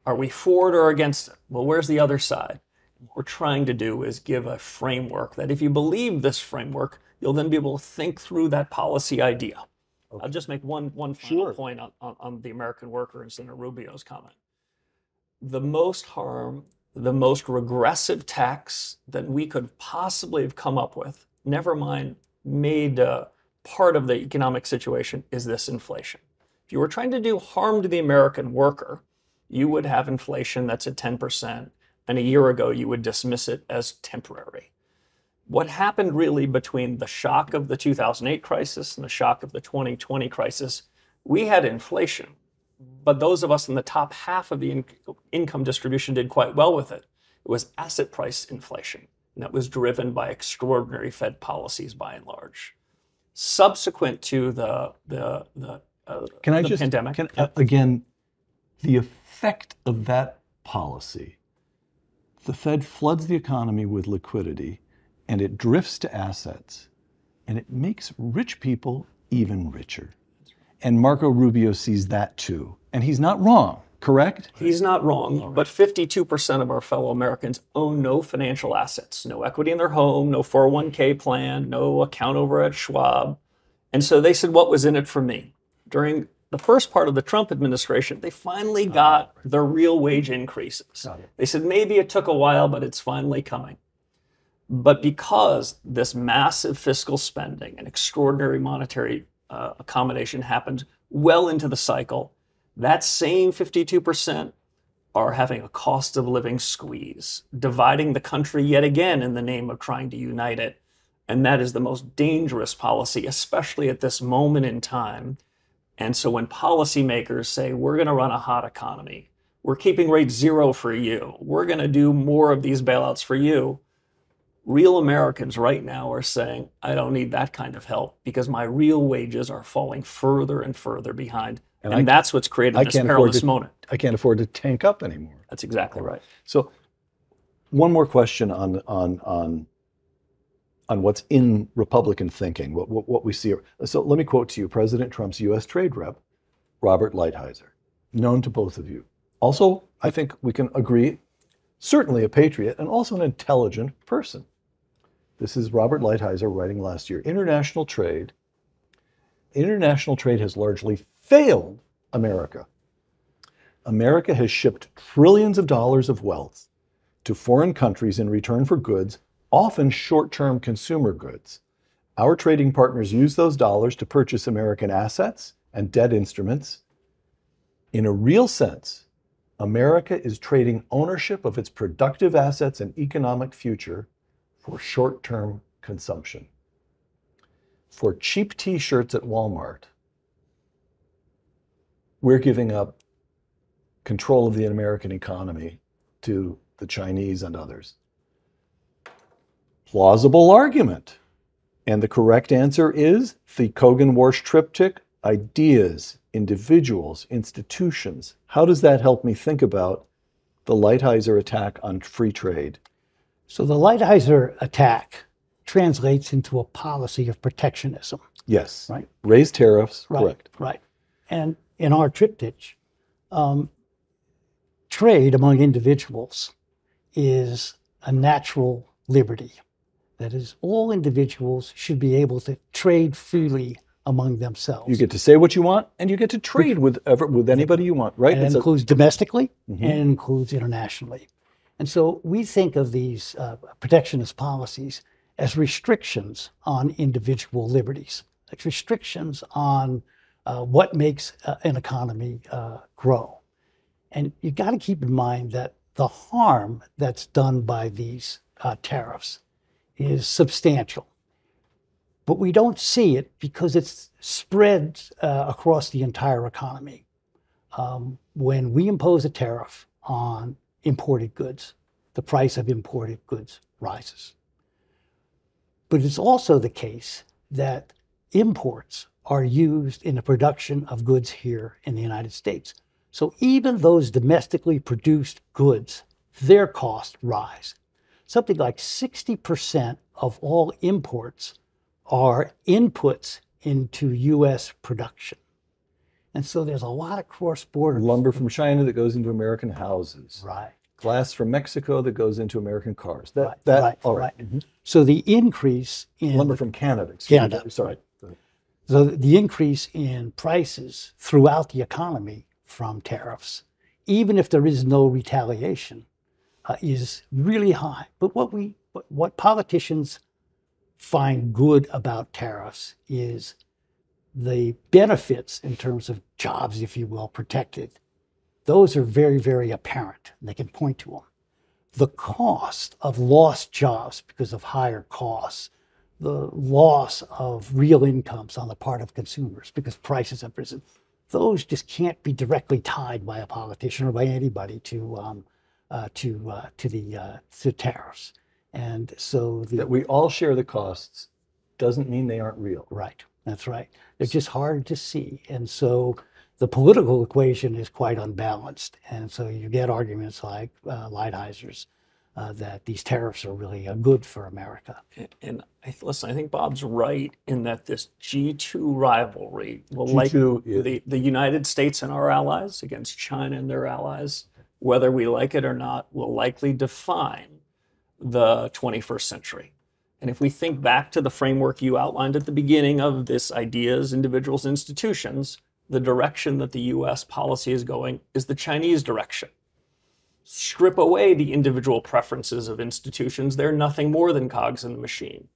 Are we for it or against it? Well, where's the other side? What we're trying to do is give a framework that if you believe this framework, you'll then be able to think through that policy idea. Okay. I'll just make one final point on the American worker and Senator Rubio's comment. The most harm, the most regressive tax that we could possibly have come up with, never mind made part of the economic situation, is this inflation. If you were trying to do harm to the American worker, you would have inflation that's at 10%, and a year ago you would dismiss it as temporary. What happened really between the shock of the 2008 crisis and the shock of the 2020 crisis, we had inflation, but those of us in the top half of the income distribution did quite well with it. It was asset price inflation, and that was driven by extraordinary Fed policies by and large. Subsequent to the pandemic. Again, the effect of that policy, the Fed floods the economy with liquidity, and it drifts to assets, and it makes rich people even richer. And Marco Rubio sees that too. And he's not wrong, correct? He's not wrong, but 52% of our fellow Americans own no financial assets, no equity in their home, no 401k plan, no account over at Schwab. And so they said, what was in it for me? During the first part of the Trump administration, they finally got their real wage increases. They said, maybe it took a while, but it's finally coming. But because this massive fiscal spending and extraordinary monetary accommodation happened well into the cycle, that same 52% are having a cost of living squeeze, dividing the country yet again in the name of trying to unite it. And that is the most dangerous policy, especially at this moment in time. And so when policymakers say, we're going to run a hot economy, we're keeping rates zero for you, we're going to do more of these bailouts for you, real Americans right now are saying, I don't need that kind of help because my real wages are falling further and further behind. And that's what's created this perilous moment. I can't afford to tank up anymore. That's exactly right. So one more question on what's in Republican thinking, what we see. So let me quote to you President Trump's U.S. trade rep, Robert Lighthizer, known to both of you. Also, I think we can agree, certainly a patriot and also an intelligent person. This is Robert Lighthizer writing last year. International trade has largely failed America. America has shipped trillions of dollars of wealth to foreign countries in return for goods, often short-term consumer goods. Our trading partners use those dollars to purchase American assets and debt instruments. In a real sense, America is trading ownership of its productive assets and economic future for short-term consumption. For cheap t-shirts at Walmart, we're giving up control of the American economy to the Chinese and others. Plausible argument. And the correct answer is the Cogan Warsh triptych: ideas, individuals, institutions. How does that help me think about the Lighthizer attack on free trade? So the Lighthizer attack translates into a policy of protectionism. Yes. Right. Raise tariffs. Right. Correct. Right. And in our triptych, trade among individuals is a natural liberty. That is, all individuals should be able to trade freely among themselves. You get to say what you want, and you get to trade with anybody you want, right? And it includes domestically, and it includes internationally. And so we think of these protectionist policies as restrictions on individual liberties, like restrictions on what makes an economy grow. And you've got to keep in mind that the harm that's done by these tariffs is substantial. But we don't see it because it's spread across the entire economy. When we impose a tariff on imported goods, the price of imported goods rises. But it's also the case that imports are used in the production of goods here in the United States. So even those domestically produced goods, their costs rise. Something like 60% of all imports are inputs into U.S. production. And so there's a lot of cross-border. Lumber from China that goes into American houses. Right. Glass from Mexico that goes into American cars. All right. So the increase in lumber from Canada. Canada. Sorry. So the increase in prices throughout the economy from tariffs, even if there is no retaliation, is really high. But what politicians find good about tariffs is the benefits in terms of jobs, if you will, protected. Those are very, very apparent. They can point to them. The cost of lost jobs because of higher costs, the loss of real incomes on the part of consumers because prices have risen, those just can't be directly tied by a politician or by anybody to tariffs. And so that we all share the costs doesn't mean they aren't real. Right. That's right. They're just hard to see. And so the political equation is quite unbalanced. And so you get arguments like Lighthizer, that these tariffs are really good for America. And listen, I think Bob's right in that this G2 rivalry will the United States and our allies against China and their allies, whether we like it or not, will likely define the 21st century. And if we think back to the framework you outlined at the beginning of this ideas, individuals, institutions, the direction that the U.S. policy is going is the Chinese direction. Strip away the individual preferences of institutions. They're nothing more than cogs in the machine.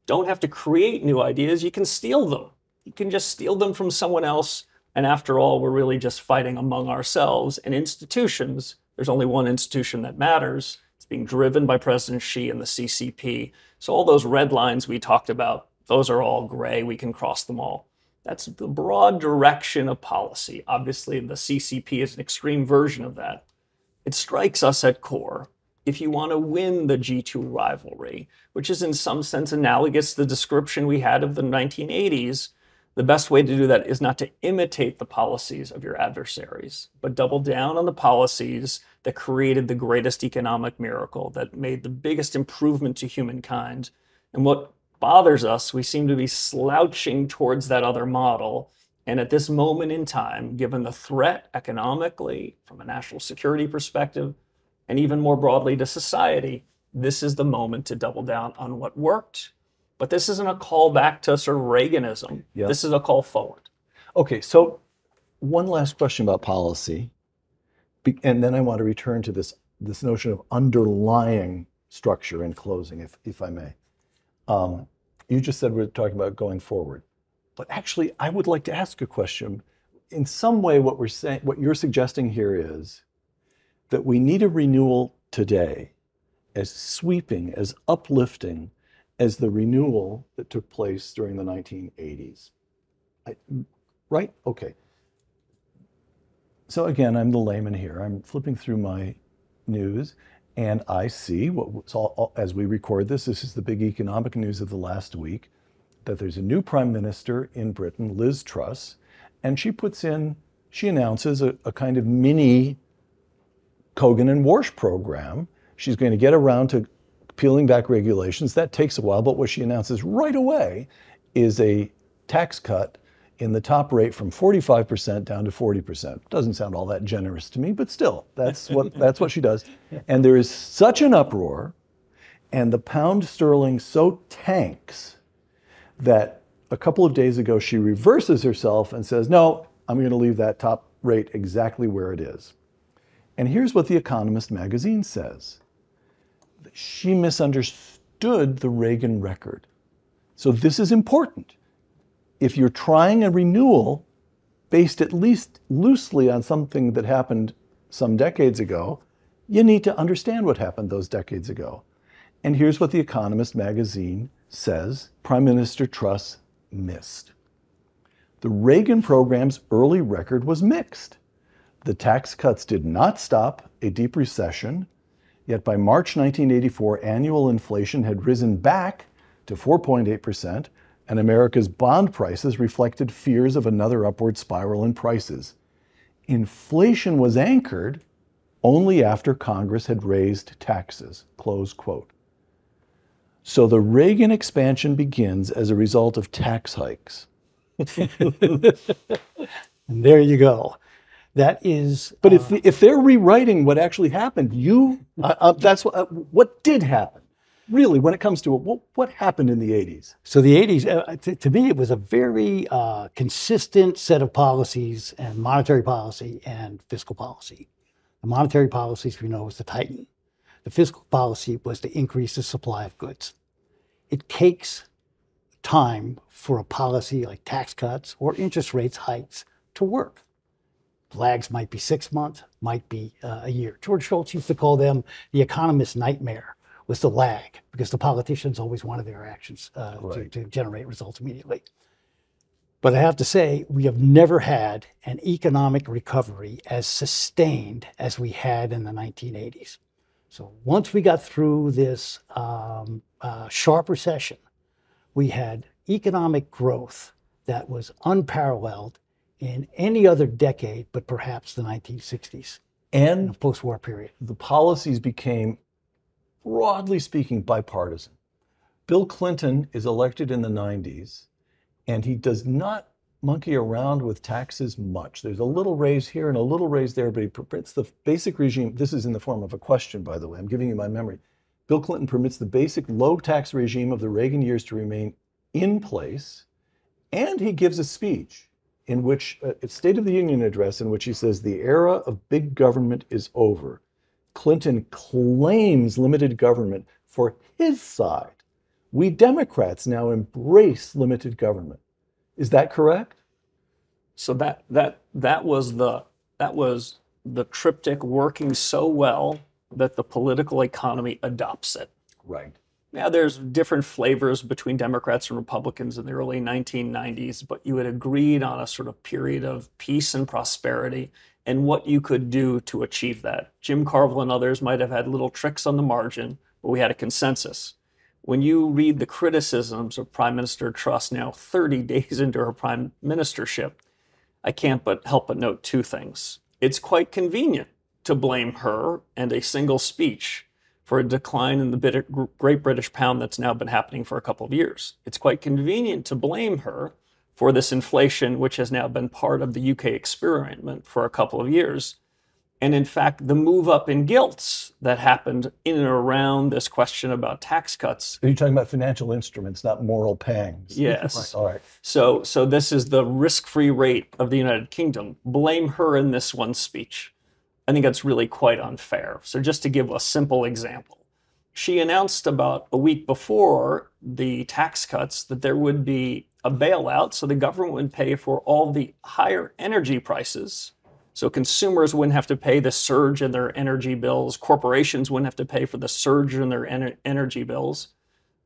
Don't have to create new ideas. You can steal them. You can just steal them from someone else. And after all, we're really just fighting among ourselves. And institutions, there's only one institution that matters. It's being driven by President Xi and the CCP. So all those red lines we talked about, those are all gray. We can cross them all. That's the broad direction of policy. Obviously, the CCP is an extreme version of that. It strikes us at core. If you want to win the G2 rivalry, which is in some sense analogous to the description we had of the 1980s, the best way to do that is not to imitate the policies of your adversaries, but double down on the policies that created the greatest economic miracle, that made the biggest improvement to humankind. And what bothers us, we seem to be slouching towards that other model. And at this moment in time, given the threat economically, from a national security perspective, and even more broadly to society, this is the moment to double down on what worked. But this isn't a call back to sort of Reaganism. Yeah. This is a call forward. Okay, so one last question about policy. And then I want to return to this notion of underlying structure in closing, if I may. You just said we're talking about going forward. But actually, I would like to ask a question. In some way, what you're suggesting here is that we need a renewal today as sweeping, as uplifting as the renewal that took place during the 1980s. Right? Okay. So again, I'm the layman here. I'm flipping through my news, and I see as we record this is the big economic news of the last week, that there's a new prime minister in Britain, Liz Truss, and she announces a kind of mini Cogan and Warsh program. She's going to get around to peeling back regulations. That takes a while, but what she announces right away is a tax cut in the top rate from 45% down to 40%. Doesn't sound all that generous to me, but still, that's what she does. And there is such an uproar, and the pound sterling so tanks that a couple of days ago she reverses herself and says, no, I'm going to leave that top rate exactly where it is. And here's what The Economist magazine says. She misunderstood the Reagan record. So this is important. If you're trying a renewal based at least loosely on something that happened some decades ago, you need to understand what happened those decades ago. And here's what The Economist magazine says Prime Minister Truss missed. The Reagan program's early record was mixed. The tax cuts did not stop a deep recession, yet by March 1984, annual inflation had risen back to 4.8%, and America's bond prices reflected fears of another upward spiral in prices. Inflation was anchored only after Congress had raised taxes, close quote. So the Reagan expansion begins as a result of tax hikes. And there you go. That is. But if they're rewriting what actually happened, that's what did happen. Really, when it comes to it, what happened in the 80s? So the 80s, to me, it was a very consistent set of policies, and monetary policy and fiscal policy. The monetary policies, we know, was to tighten. The fiscal policy was to increase the supply of goods. It takes time for a policy like tax cuts or interest rates hikes to work. Lags might be 6 months, might be a year. George Shultz used to call them the economist's nightmare, was the lag, because the politicians always wanted their actions to generate results immediately. But I have to say, we have never had an economic recovery as sustained as we had in the 1980s. So once we got through this sharp recession, we had economic growth that was unparalleled in any other decade, but perhaps the 1960s and the post-war period. The policies became, broadly speaking, bipartisan. Bill Clinton is elected in the 90s, and he does not monkey around with taxes much. There's a little raise here and a little raise there, but he permits the basic regime. This is in the form of a question, by the way. I'm giving you my memory. Bill Clinton permits the basic low tax regime of the Reagan years to remain in place, and he gives a speech in which, a State of the Union address, in which he says the era of big government is over. Clinton claims limited government for his side. We Democrats now embrace limited government. Is that correct? So that was the triptych working so well that the political economy adopts it. Right. Now, there's different flavors between Democrats and Republicans in the early 1990s, but you had agreed on a sort of period of peace and prosperity and what you could do to achieve that. Jim Carville and others might have had little tricks on the margin, but we had a consensus. When you read the criticisms of Prime Minister Truss now 30 days into her prime ministership, I can't help but note two things. It's quite convenient to blame her and a single speech for a decline in the Great British pound that's now been happening for a couple of years. It's quite convenient to blame her for this inflation, which has now been part of the UK experiment for a couple of years. And in fact, the move up in gilts that happened in and around this question about tax cuts. Are you talking about financial instruments, not moral pangs? Yes. All right. So this is the risk-free rate of the United Kingdom. Blame her in this one speech. I think that's really quite unfair. So just to give a simple example, she announced about a week before the tax cuts that there would be a bailout, so the government would pay for all the higher energy prices So consumers wouldn't have to pay the surge in their energy bills. Corporations wouldn't have to pay for the surge in their energy bills.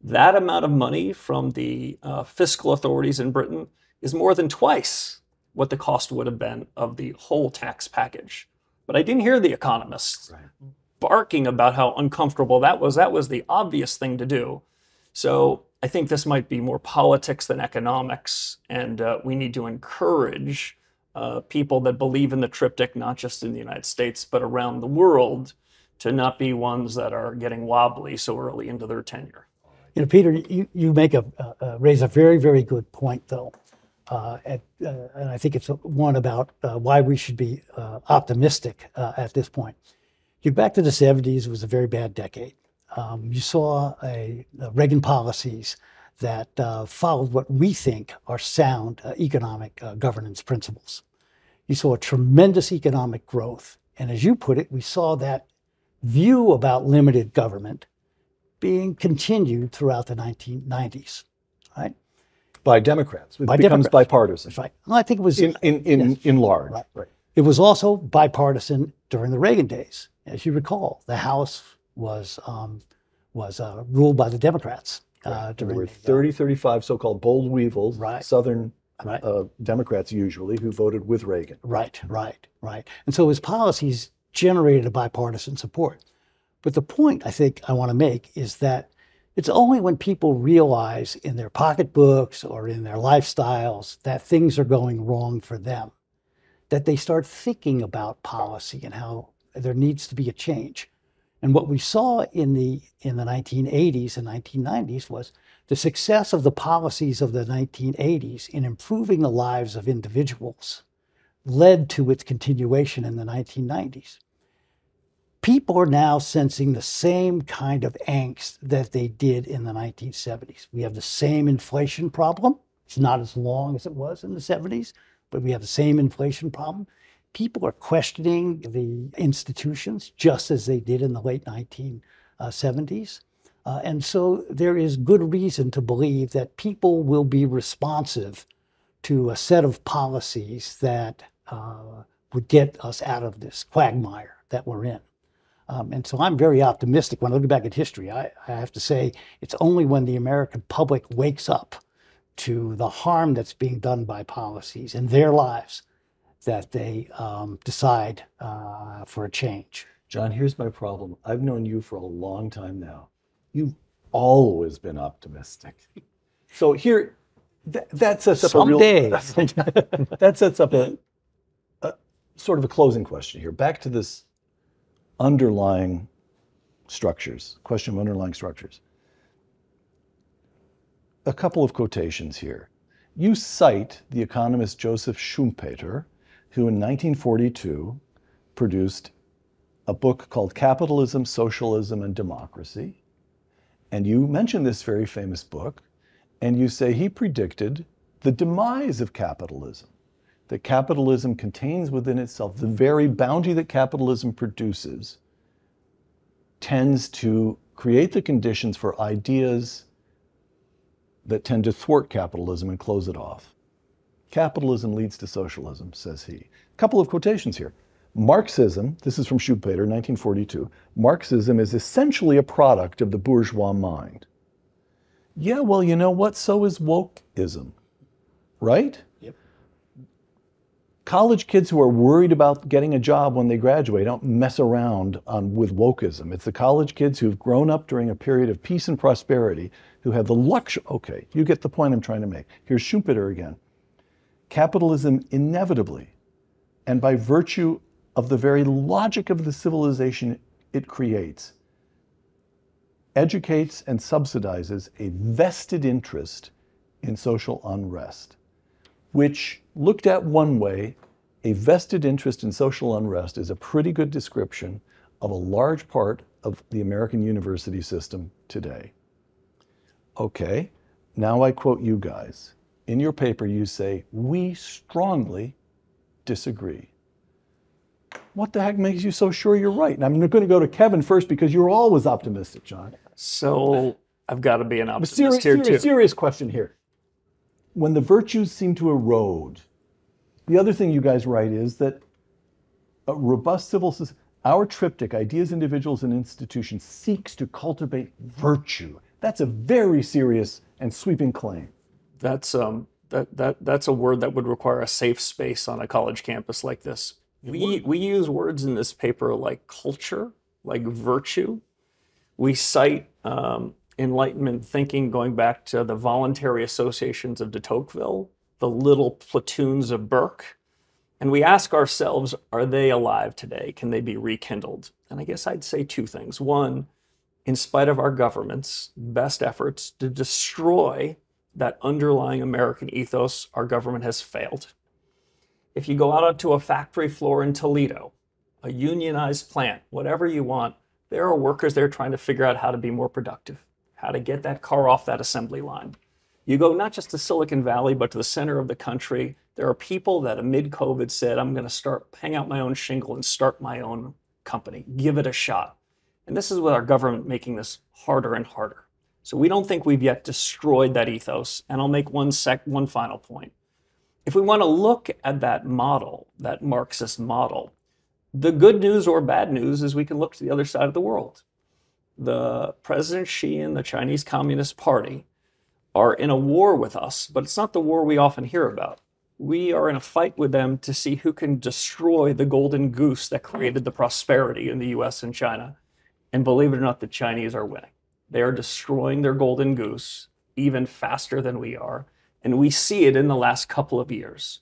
That amount of money from the fiscal authorities in Britain is more than twice what the cost would have been of the whole tax package. But I didn't hear the economists barking about how uncomfortable that was. That was the obvious thing to do. So I think this might be more politics than economics, and we need to encourage people that believe in the triptych, not just in the United States, but around the world, to not be ones that are getting wobbly so early into their tenure. You know, Peter, you make raise a very, very good point, though. And I think it's one about why we should be optimistic at this point. You back to the 70s, it was a very bad decade. You saw Reagan policies that followed what we think are sound economic governance principles. You saw a tremendous economic growth. And as you put it, we saw that view about limited government being continued throughout the 1990s, right? By Democrats. It By becomes Democrats. bipartisan. That's right. Well, I think it was In large. Right. It was also bipartisan during the Reagan days. As you recall, the House was ruled by the Democrats. There were 30, 35 so-called bold weevils, Southern Democrats usually, who voted with Reagan. Right. And so his policies generated a bipartisan support. But the point I think I want to make is that it's only when people realize in their pocketbooks or in their lifestyles that things are going wrong for them that they start thinking about policy and how there needs to be a change. And what we saw in the 1980s and 1990s was the success of the policies of the 1980s in improving the lives of individuals led to its continuation in the 1990s. People are now sensing the same kind of angst that they did in the 1970s. We have the same inflation problem. It's not as long as it was in the 70s, but we have the same inflation problem. People are questioning the institutions just as they did in the late 1970s. And so there is good reason to believe that people will be responsive to a set of policies that would get us out of this quagmire that we're in. And so I'm very optimistic. When I look back at history, I have to say it's only when the American public wakes up to the harm that's being done by policies in their lives that they decide for a change. John, here's my problem. I've known you for a long time now. You've always been optimistic. So here, that sets up that sets up a sort of a closing question here. Back to this underlying structures, question of underlying structures. A couple of quotations here. You cite the economist Joseph Schumpeter, who in 1942 produced a book called Capitalism, Socialism, and Democracy. And you mention this very famous book, and you say he predicted the demise of capitalism, that capitalism contains within itself the very bounty that capitalism produces tends to create the conditions for ideas that tend to thwart capitalism and close it off. Capitalism leads to socialism, says he. A couple of quotations here. Marxism, this is from Schumpeter, 1942, Marxism is essentially a product of the bourgeois mind. Yeah, well, you know what? So is wokeism, right? Yep. College kids who are worried about getting a job when they graduate don't mess around with wokeism. It's the college kids who've grown up during a period of peace and prosperity who have the luxury. Okay, you get the point I'm trying to make. Here's Schumpeter again. Capitalism inevitably, and by virtue of the very logic of the civilization it creates, educates and subsidizes a vested interest in social unrest, which, looked at one way, a vested interest in social unrest is a pretty good description of a large part of the American university system today. Okay, now I quote you guys. In your paper, you say, we strongly disagree. What the heck makes you so sure you're right? And I'm going to go to Kevin first because you're always optimistic, John. So I've got to be an optimist here too. Serious question here. When the virtues seem to erode, the other thing you guys write is that A robust civil society. Our triptych, ideas, individuals, and institutions, seeks to cultivate virtue. That's a very serious and sweeping claim. That's that's a word that would require a safe space on a college campus like this. We use words in this paper like culture, like virtue. We cite Enlightenment thinking going back to the voluntary associations of de Tocqueville, the little platoons of Burke. And we ask ourselves, are they alive today? Can they be rekindled? And I guess I'd say two things. One, in spite of our government's best efforts to destroy that underlying American ethos, our government has failed. If you go out onto a factory floor in Toledo, a unionized plant, whatever you want, there are workers there trying to figure out how to be more productive, how to get that car off that assembly line. You go not just to Silicon Valley, but to the center of the country. There are people that amid COVID said, I'm going to hang out my own shingle and start my own company, give it a shot. And this is with our government making this harder and harder. So we don't think we've yet destroyed that ethos. And I'll make one final point. If we want to look at that model, that Marxist model, the good news or bad news is we can look to the other side of the world. The President Xi and the Chinese Communist Party are in a war with us, but it's not the war we often hear about. We are in a fight with them to see who can destroy the golden goose that created the prosperity in the US and China. And believe it or not, the Chinese are winning. They are destroying their golden goose even faster than we are. And we see it in the last couple of years.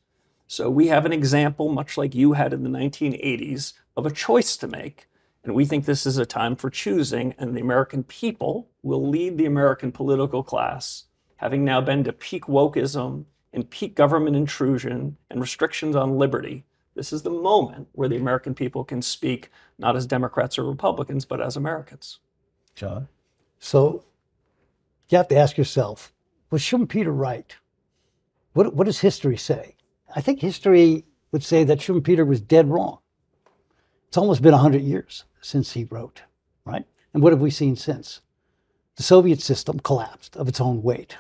So we have an example, much like you had in the 1980s, of a choice to make. And we think this is a time for choosing, and the American people will lead the American political class, having now been to peak wokeism and peak government intrusion and restrictions on liberty. This is the moment where the American people can speak not as Democrats or Republicans, but as Americans. John? So you have to ask yourself, was Schumpeter right? What does history say? I think history would say that Schumpeter was dead wrong. It's almost been 100 years since he wrote, right? And what have we seen since? The Soviet system collapsed of its own weight.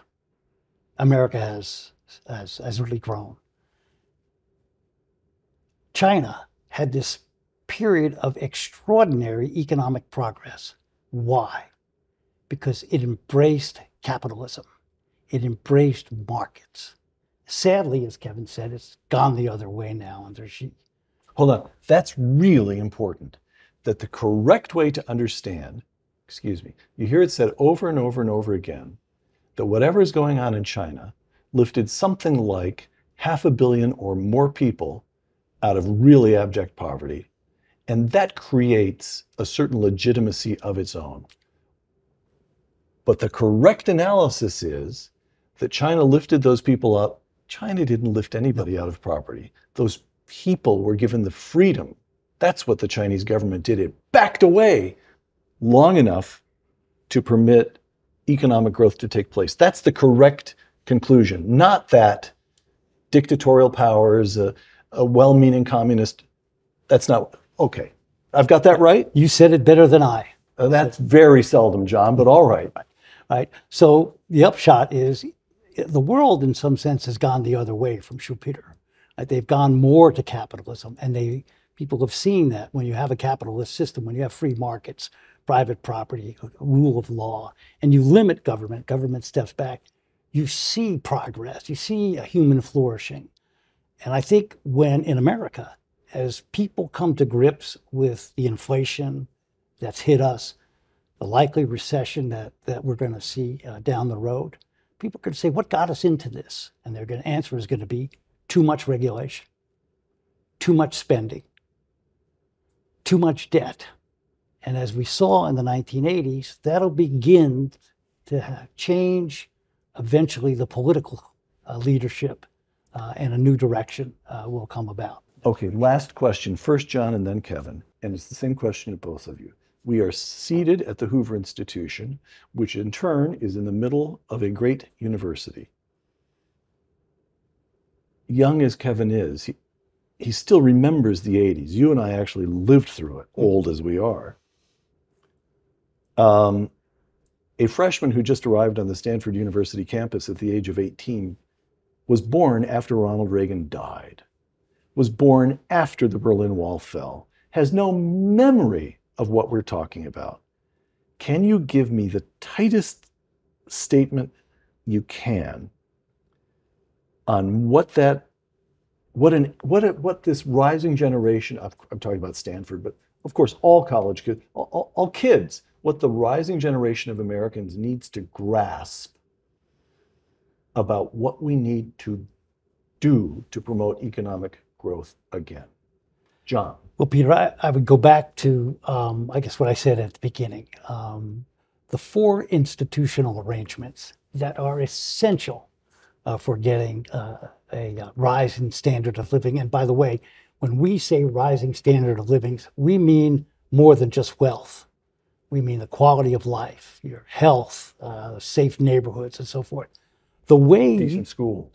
America has really grown. China had this period of extraordinary economic progress. Why? Because it embraced capitalism. It embraced markets. Sadly, as Kevin said, it's gone the other way now under Xi. Hold on. That's really important. That the correct way to understand, you hear it said over and over and over again, that whatever is going on in China lifted something like 500 million or more people out of really abject poverty. And that creates a certain legitimacy of its own. But the correct analysis is that China lifted those people up. China didn't lift anybody out of poverty. Those people were given the freedom. That's what the Chinese government did. It backed away long enough to permit economic growth to take place. That's the correct conclusion, not that dictatorial powers, a well-meaning communist, that's not, okay. I've got that right? You said it better than I. That's very seldom, John, but all right. Right. So the upshot is the world, in some sense, has gone the other way from Schumpeter. Right? They've gone more to capitalism, and people have seen that when you have a capitalist system, when you have free markets, private property, rule of law, and you limit government steps back, you see progress, you see a human flourishing. And I think when in America, as people come to grips with the inflation that's hit us, the likely recession that we're going to see down the road, people are going to say, what got us into this? And their answer is going to be too much regulation, too much spending, too much debt. And as we saw in the 1980s, that'll begin to change eventually the political leadership, and a new direction will come about. Okay, last question. First John and then Kevin. And it's the same question to both of you. We are seated at the Hoover Institution, which in turn is in the middle of a great university. Young as Kevin is, he still remembers the 80s. You and I actually lived through it, old as we are. A freshman who just arrived on the Stanford University campus at the age of 18 was born after Ronald Reagan died. was born after the Berlin Wall fell, has no memory of what we're talking about. Can you give me the tightest statement you can on what this rising generation, I'm talking about Stanford, but of course all college kids, all kids, what the rising generation of Americans needs to grasp about what we need to do to promote economic growth again? John. Well, Peter, I would go back to, I guess, what I said at the beginning. The 4 institutional arrangements that are essential for getting a rise in standard of living. And by the way, when we say rising standard of living, we mean more than just wealth. We mean the quality of life, your health, safe neighborhoods, and so forth. The way decent schools.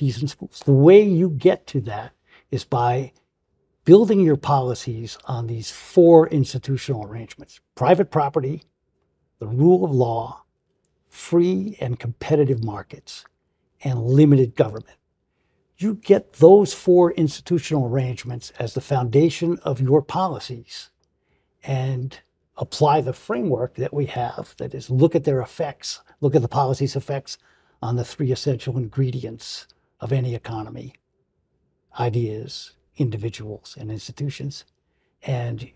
The way you get to that is by building your policies on these 4 institutional arrangements: private property, the rule of law, free and competitive markets, and limited government. You get those 4 institutional arrangements as the foundation of your policies and apply the framework that we have, that is, look at their effects, look at the policy's effects on the 3 essential ingredients of any economy: ideas, individuals, and institutions. And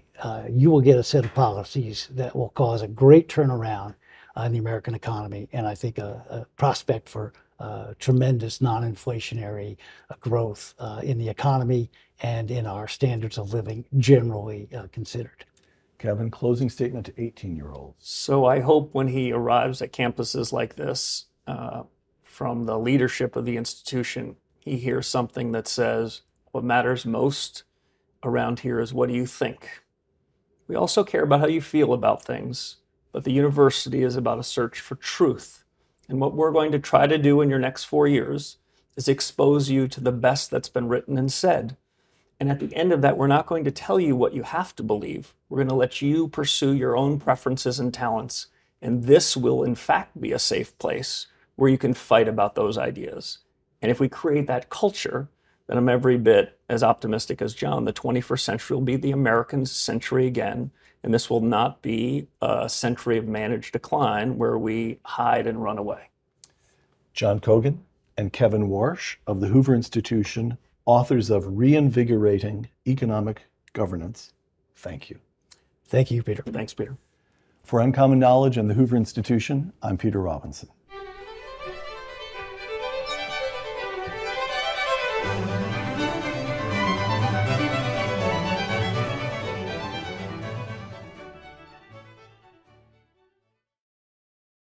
you will get a set of policies that will cause a great turnaround in the American economy, and I think a prospect for tremendous non-inflationary growth in the economy and in our standards of living generally considered. Kevin, closing statement to 18-year-olds. So I hope when he arrives at campuses like this, from the leadership of the institution, he hears something that says, what matters most around here is what do you think? We also care about how you feel about things, but the university is about a search for truth. And what we're going to try to do in your next 4 years is expose you to the best that's been written and said. And at the end of that, we're not going to tell you what you have to believe. We're going to let you pursue your own preferences and talents. And this will, in fact, be a safe place where you can fight about those ideas. And if we create that culture, then I'm every bit as optimistic as John. The 21st century will be the American century again. And this will not be a century of managed decline where we hide and run away. John Cogan and Kevin Warsh of the Hoover Institution, authors of Reinvigorating Economic Governance. Thank you. Thank you, Peter. Thanks, Peter. For Uncommon Knowledge and the Hoover Institution, I'm Peter Robinson.